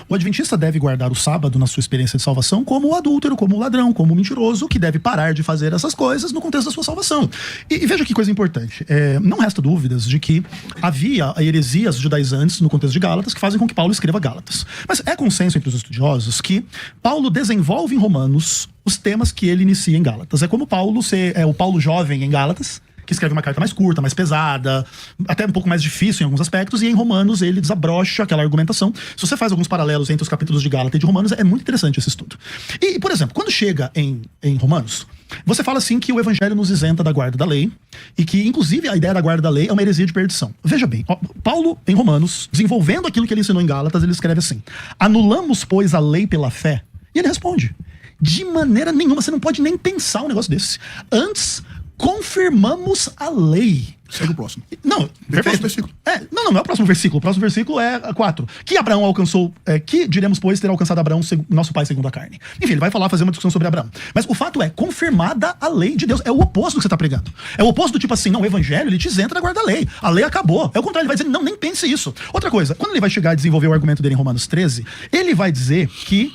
O adventista deve guardar o sábado na sua experiência de salvação como o adúltero, como o ladrão, como o mentiroso, que deve parar de fazer essas coisas no contexto da sua salvação. E veja que coisa importante. Não resta dúvidas de que havia heresias judaizantes no contexto de Gálatas que fazem com que Paulo escreva Gálatas. Mas é consenso entre os estudiosos que Paulo desenvolve em Romanos os temas que ele inicia em Gálatas. É como Paulo ser o Paulo jovem em Gálatas, que escreve uma carta mais curta, mais pesada, até um pouco mais difícil em alguns aspectos, e em Romanos ele desabrocha aquela argumentação. Se você faz alguns paralelos entre os capítulos de Gálatas e de Romanos, é muito interessante esse estudo. E por exemplo, quando chega em Romanos, você fala assim que o evangelho nos isenta da guarda da lei, e que inclusive a ideia da guarda da lei é uma heresia de perdição. Veja bem, Paulo em Romanos, desenvolvendo aquilo que ele ensinou em Gálatas, ele escreve assim: anulamos, pois, a lei pela fé? E ele responde: de maneira nenhuma, você não pode nem pensar um negócio desse. Antes, confirmamos a lei. Segue o próximo. Não, perfeito. Versículo. Não é o próximo versículo. O próximo versículo é 4. Que Abraão alcançou, que diremos, pois, ter alcançado Abraão, nosso pai segundo a carne. Enfim, ele vai fazer uma discussão sobre Abraão. Mas o fato é, confirmada a lei de Deus. É o oposto do que você está pregando. É o oposto do tipo assim, não, o evangelho, ele te isenta da guarda da lei. A lei acabou. É o contrário, ele vai dizer, não, nem pense isso. Outra coisa, quando ele vai chegar a desenvolver o argumento dele em Romanos 13, ele vai dizer que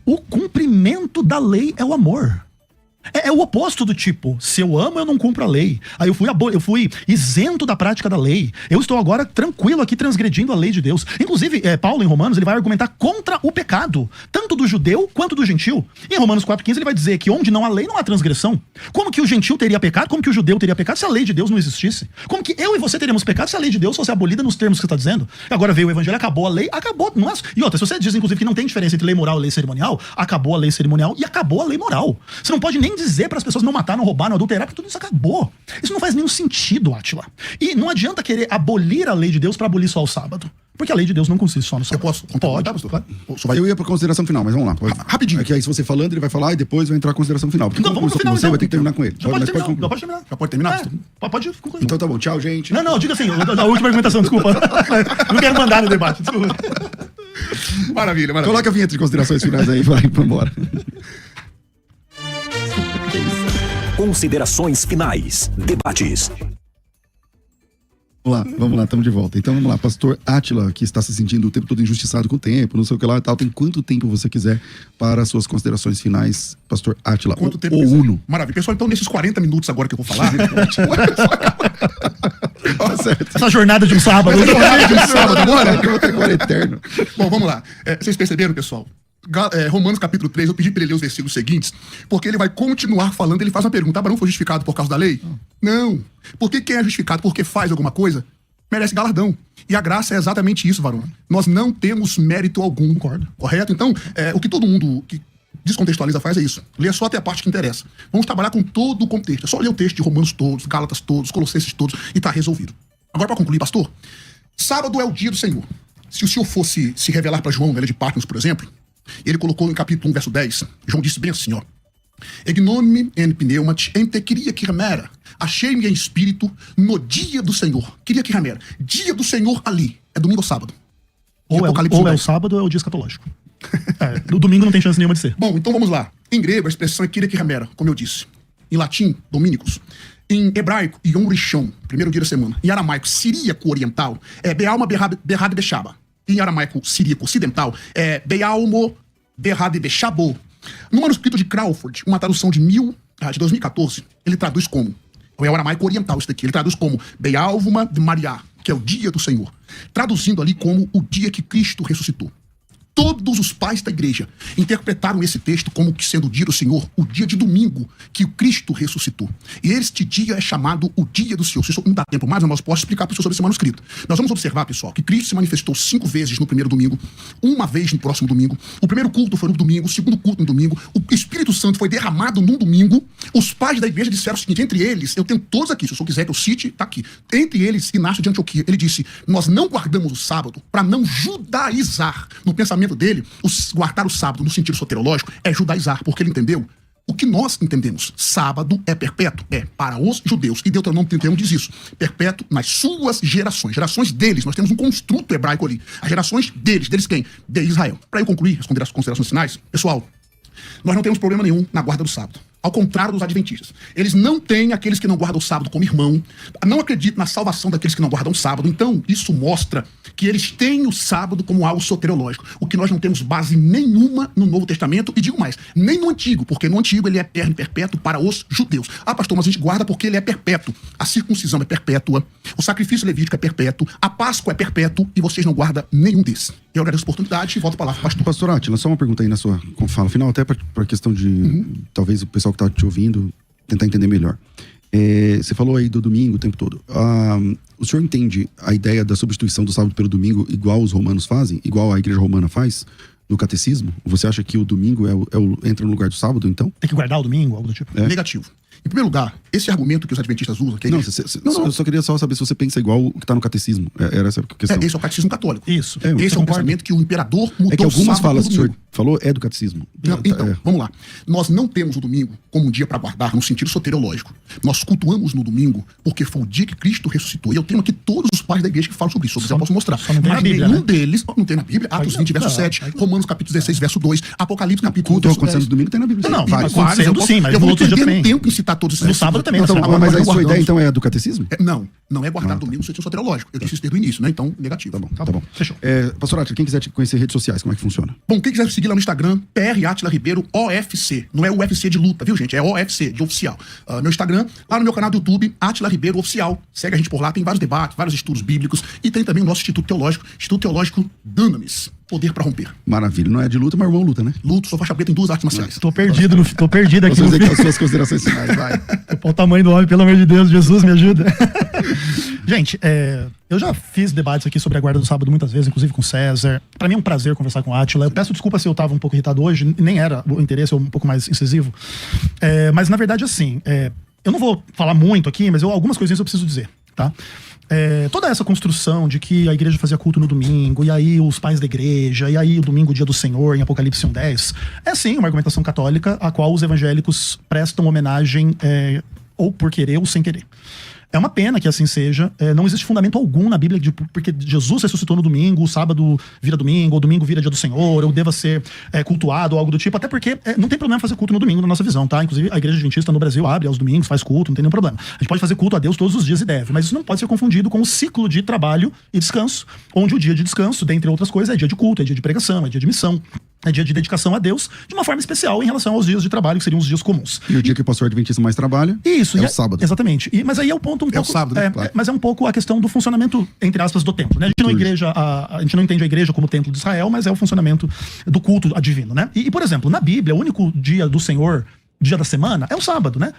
o cumprimento da lei é o amor. É o oposto do tipo, se eu amo, eu não cumpro a lei. Aí eu fui isento da prática da lei. Eu estou agora tranquilo aqui transgredindo a lei de Deus. Inclusive, Paulo em Romanos, ele vai argumentar contra o pecado, tanto do judeu quanto do gentil. E em Romanos 4,15 ele vai dizer que onde não há lei, não há transgressão. Como que o gentil teria pecado? Como que o judeu teria pecado se a lei de Deus não existisse? Como que eu e você teríamos pecado se a lei de Deus fosse abolida nos termos que você está dizendo? Agora veio o evangelho, acabou a lei, acabou. Não é... E outra, se você diz, inclusive, que não tem diferença entre lei moral e lei cerimonial, acabou a lei cerimonial e acabou a lei moral. Você não pode nem dizer para as pessoas não matar, não roubar, não adulterar, porque tudo isso acabou. Isso não faz nenhum sentido, Átila. E não adianta querer abolir a lei de Deus para abolir só o sábado. Porque a lei de Deus não consiste só no sábado. Eu posso? Pode. Pastor? Eu ia pra consideração final, mas vamos lá. Rapidinho. É que aí se você falando, ele vai falar e depois vai entrar a consideração final. Porque Não, vamos no final, você então. vai ter que terminar com ele. Já pode terminar. concluir. Já pode terminar. Pode concluir. Então tá bom, tchau, gente. Não, diga assim, a última argumentação, desculpa. Não quero mandar no debate, desculpa. Maravilha. Coloca a vinheta de considerações finais aí e vai embora. Considerações finais. Debates. Vamos lá, estamos de volta. Então vamos lá, pastor Átila, que está se sentindo o tempo todo injustiçado com o tempo, não sei o que lá e tal, tem quanto tempo você quiser para as suas considerações finais, pastor Átila, Quanto tempo ou quiser. Uno. Maravilha. Pessoal, então nesses 40 minutos agora que eu vou falar... Tá certo. Essa jornada de um sábado. Sábado agora? Eu vou ter agora eterno. Bom, vamos lá. Vocês perceberam, pessoal, Romanos capítulo 3, eu pedi para ele ler os versículos seguintes, porque ele vai continuar falando, ele faz uma pergunta: Abraão foi justificado por causa da lei? Não. Porque quem é justificado porque faz alguma coisa, merece galardão. E a graça é exatamente isso, varão. Nós não temos mérito algum. Concordo. Correto? Então, o que todo mundo que descontextualiza faz é isso. Lê só até a parte que interessa. Vamos trabalhar com todo o contexto. É só ler o texto de Romanos todos, Gálatas todos, Colossenses todos, e tá resolvido. Agora, para concluir, pastor, sábado é o dia do Senhor. Se o Senhor fosse se revelar para João, na ilha de Patmos, por exemplo, ele colocou em capítulo 1, verso 10, João disse bem assim, ó: Egnome en pneumat ente queria que remera. Achei-me em espírito no dia do Senhor. Queria que remera. Dia do Senhor ali. É domingo ou sábado? Ou é o sábado ou é o dia escatológico. No domingo não tem chance nenhuma de ser. Bom, então vamos lá. Em grego, a expressão é queria que remera, como eu disse. Em latim, dominicus. Em hebraico, Yom Rishon, primeiro dia da semana. Em aramaico, siríaco oriental, é Bealma Berhad Bechaba. Em aramaico siríaco ocidental, é Bealmo Berhad Bechabo. No manuscrito de Crawford, uma tradução de 2014, ele traduz como, é o aramaico oriental isso daqui, ele traduz como Bealvuma de Mariá, que é o dia do Senhor. Traduzindo ali como o dia que Cristo ressuscitou. Todos os pais da igreja interpretaram esse texto como que sendo o dia do Senhor, o dia de domingo que o Cristo ressuscitou. E este dia é chamado o dia do Senhor. Se isso não dá tempo mais, mas posso explicar para o senhor sobre esse manuscrito. Nós vamos observar, pessoal, que Cristo se manifestou 5 vezes no primeiro domingo, uma vez no próximo domingo. O primeiro culto foi no domingo, o segundo culto no domingo. O Espírito Santo foi derramado num domingo. Os pais da igreja disseram o seguinte, entre eles, eu tenho todos aqui, se o senhor quiser que eu cite, tá aqui. Entre eles, Inácio de Antioquia, ele disse, nós não guardamos o sábado para não judaizar. No pensamento dele, guardar o sábado no sentido soterológico é judaizar, porque ele entendeu o que nós entendemos. Sábado é perpétuo, é para os judeus. E Deuteronômio 31 diz isso. Perpétuo nas suas gerações. Gerações deles. Nós temos um construto hebraico ali. As gerações deles. Deles quem? De Israel. Para eu concluir, responder as considerações finais, pessoal, nós não temos problema nenhum na guarda do sábado. Ao contrário dos adventistas. Eles não têm aqueles que não guardam o sábado como irmão. Não acreditam na salvação daqueles que não guardam o sábado. Então, isso mostra que eles têm o sábado como algo soteriológico. O que nós não temos base nenhuma no Novo Testamento. E digo mais, nem no Antigo. Porque no Antigo ele é eterno e perpétuo para os judeus. Ah, pastor, mas a gente guarda porque ele é perpétuo. A circuncisão é perpétua. O sacrifício levítico é perpétuo. A Páscoa é perpétuo. E vocês não guardam nenhum desses. Eu agradeço a oportunidade e volto a palavra, pastor. Pastor Átila, só uma pergunta aí na sua fala final, até para a questão de talvez o pessoal que está te ouvindo tentar entender melhor. Você falou aí do domingo o tempo todo. O senhor entende a ideia da substituição do sábado pelo domingo igual os romanos fazem? Igual a igreja romana faz? No catecismo? Você acha que o domingo entra no lugar do sábado, então? Tem que guardar o domingo, algo do tipo? Negativo. Em primeiro lugar, esse argumento que os adventistas usam... Que não, eu só queria saber se você pensa igual o que está no catecismo. Era essa a questão. Esse é o catecismo católico. Isso. Esse é o pensamento que o imperador mudou. É que algumas falas que o senhor domingo. falou é do catecismo. Não, então, vamos lá. Nós não temos o domingo como um dia para guardar no sentido soteriológico. Nós cultuamos no domingo porque foi o dia que Cristo ressuscitou. E eu tenho aqui todos os pais da igreja que falam sobre isso. Eu posso mostrar. Só não tem Mas na Bíblia, nenhum né? deles... Não tem na Bíblia. Atos 20, verso 7. Romanos, capítulo 16, verso 2. Apocalipse, capítulo 1, Culto verso acontecendo 10. no domingo tem na Bíblia. Não, Vários, acontecendo sim, mas eu no vou outro dia entender também. tempo em citar todos esses No sábado também, Então, Não, mas a sua guardamos. ideia, então, é do catecismo? Não é guardar domingo no sentido soteriológico. Eu disse isso desde o início, né? Então, negativo. Tá bom. Fechou. Pastor Átila, quem quiser te conhecer redes sociais, como é que funciona? Bom, quem quiser seguir lá no Instagram, PR Átila Ribeiro OFC. Não é UFC de luta, viu, gente? É OFC, de oficial. Meu Instagram, lá no meu canal do YouTube, Átila Ribeiro Oficial. Segue a gente por lá, tem vários debates, vários estudos bíblicos e tem também o nosso Instituto Teológico Dunamis. Poder para romper. Maravilha. Não é de luta, mas o irmão luta, né? Luto, sou faixa preta em 2 artes marciais. Tô perdido aqui Você no dizer que as suas considerações finais, vai. Olha o tamanho do homem, pelo amor de Deus, Jesus me ajuda. Gente, eu já fiz debates aqui sobre a guarda do sábado muitas vezes, inclusive com o César. Pra mim é um prazer conversar com o Átila. Eu peço desculpa se eu tava um pouco irritado hoje, nem era o interesse, eu um pouco mais incisivo. Mas na verdade, assim, eu não vou falar muito aqui, mas algumas coisinhas eu preciso dizer, tá? Toda essa construção de que a igreja fazia culto no domingo, e aí os pais da igreja, e aí o domingo, o dia do Senhor, em Apocalipse 1:10, é sim uma argumentação católica a qual os evangélicos prestam homenagem ou por querer ou sem querer. É uma pena que assim seja. Não existe fundamento algum na Bíblia porque Jesus ressuscitou no domingo, o sábado vira domingo, ou domingo vira dia do Senhor, ou deva ser cultuado, ou algo do tipo. Até porque não tem problema fazer culto no domingo na nossa visão, tá? Inclusive a igreja adventista no Brasil abre aos domingos, faz culto, não tem nenhum problema. A gente pode fazer culto a Deus todos os dias e deve, mas isso não pode ser confundido com o ciclo de trabalho e descanso, onde o dia de descanso, dentre outras coisas, é dia de culto, é dia de pregação, é dia de missão. É dia de dedicação a Deus, de uma forma especial em relação aos dias de trabalho, que seriam os dias comuns. E o dia que o pastor adventista mais trabalha Isso, é e o sábado. Exatamente. Mas aí é o ponto um pouco. o sábado, né? Claro. Mas é um pouco a questão do funcionamento, entre aspas, do templo, né? A gente não entende a igreja como o templo de Israel, mas é o funcionamento do culto divino, né? E, por exemplo, na Bíblia, o único dia do Senhor, dia da semana, é o sábado, né?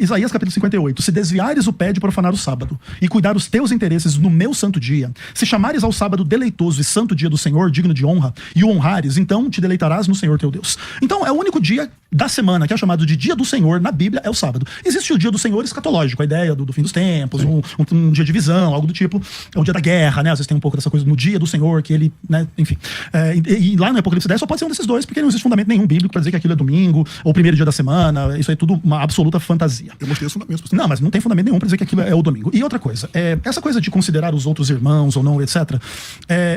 Isaías capítulo 58. Se desviares o pé de profanar o sábado e cuidar os teus interesses no meu santo dia, se chamares ao sábado deleitoso e santo dia do Senhor, digno de honra, e o honrares, então te deleitarás no Senhor teu Deus. Então, é o único dia da semana que é chamado de dia do Senhor na Bíblia, é o sábado. Existe o dia do Senhor escatológico, a ideia do fim dos tempos, um dia de visão, algo do tipo. É o dia da guerra, né? Às vezes tem um pouco dessa coisa no dia do Senhor, que ele, né? Enfim. E lá no Apocalipse 10 só pode ser um desses dois, porque não existe fundamento nenhum bíblico pra dizer que aquilo é domingo, ou o primeiro dia da semana. Isso é tudo uma absoluta fantasia. Eu mostrei os fundamentos. Pastor. Não, mas não tem fundamento nenhum pra dizer que aquilo é o domingo. E outra coisa, essa coisa de considerar os outros irmãos ou não, etc.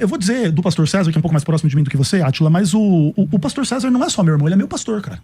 Eu vou dizer do pastor César, que é um pouco mais próximo de mim do que você, Átila, mas o pastor César não é só meu irmão, ele é meu pastor, cara.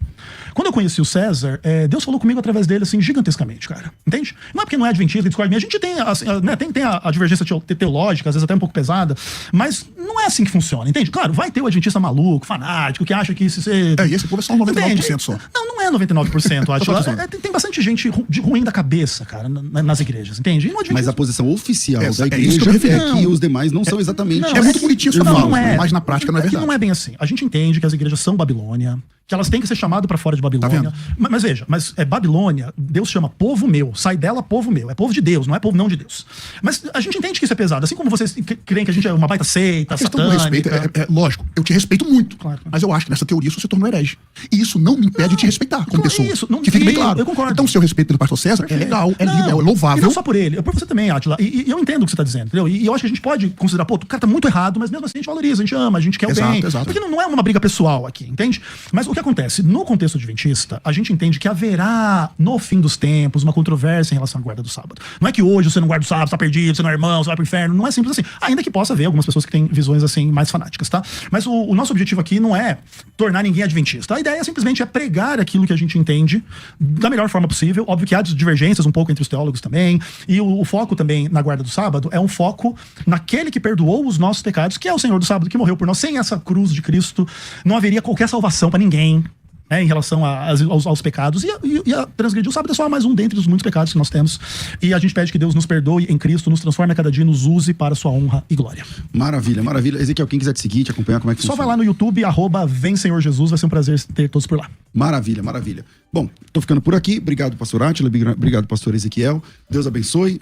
Quando eu conheci o César, Deus falou comigo através dele, assim, gigantescamente, cara. Entende? Não é porque não é adventista que discorda de mim. A gente tem, assim, né, tem a divergência teológica, às vezes até um pouco pesada, mas não é assim que funciona, entende? Claro, vai ter o adventista maluco, fanático, que acha que se você... E esse povo é só 99% só. Não é 99%, Átila. Tem bastante gente ruim da cabeça, cara, nas igrejas, entende? E no Mas a posição oficial da isso que eu igreja me referi. é que os demais não são exatamente. Não, É muito bonitinho sua fala, mas na prática não é que verdade. não é bem assim. A gente entende que as igrejas são Babilônia, que elas têm que ser chamadas para fora de Babilônia. Mas veja, Babilônia, Deus chama povo meu, sai dela povo meu. É povo de Deus, não é povo não de Deus. Mas a gente entende que isso é pesado. Assim como vocês creem que a gente é uma baita seita, A questão do satânica. respeito, lógico, eu te respeito muito, Claro. mas eu acho que nessa teoria você se tornou herege. E isso não me impede de te respeitar como pessoa. Isso, que fique bem claro. eu concordo. Então, o seu respeito pelo pastor César é legal, é lindo, é louvável. E não só por ele, é por você também, Átila. E eu entendo o que você tá dizendo, entendeu? E eu acho que a gente pode considerar, pô, o cara tá muito errado, mas mesmo assim a gente valoriza, a gente ama, a gente quer o bem. Exato. Porque não é uma briga pessoal aqui, entende? Mas o que acontece? No contexto adventista, a gente entende que haverá, no fim dos tempos, uma controvérsia em relação à guarda do sábado. Não é que hoje você não guarda o sábado, você tá perdido, você não é irmão, você vai pro inferno. Não é simples assim. Ainda que possa haver algumas pessoas que têm visões assim mais fanáticas, tá? Mas o nosso objetivo aqui não é tornar ninguém adventista. A ideia simplesmente é pregar aquilo que a gente entende da melhor forma possível. Óbvio que há divergências um pouco entre os teólogos também. E o foco também na guarda do sábado é um foco naquele que perdoou os nossos pecados, que é o Senhor do sábado, que morreu por nós. Sem essa cruz de Cristo, não haveria qualquer salvação para ninguém. Em relação aos pecados, e a transgredir o sábado é só mais um dentre os muitos pecados que nós temos, e a gente pede que Deus nos perdoe em Cristo, nos transforme a cada dia, nos use para a sua honra e glória. Maravilha, maravilha. Ezequiel, quem quiser te seguir, te acompanhar, como é que Só funciona? vai lá no YouTube, @Vem Senhor Jesus, vai ser um prazer ter todos por lá. Maravilha, maravilha. Bom, tô ficando por aqui. Obrigado, pastor Átila. Obrigado, pastor Ezequiel. Deus abençoe.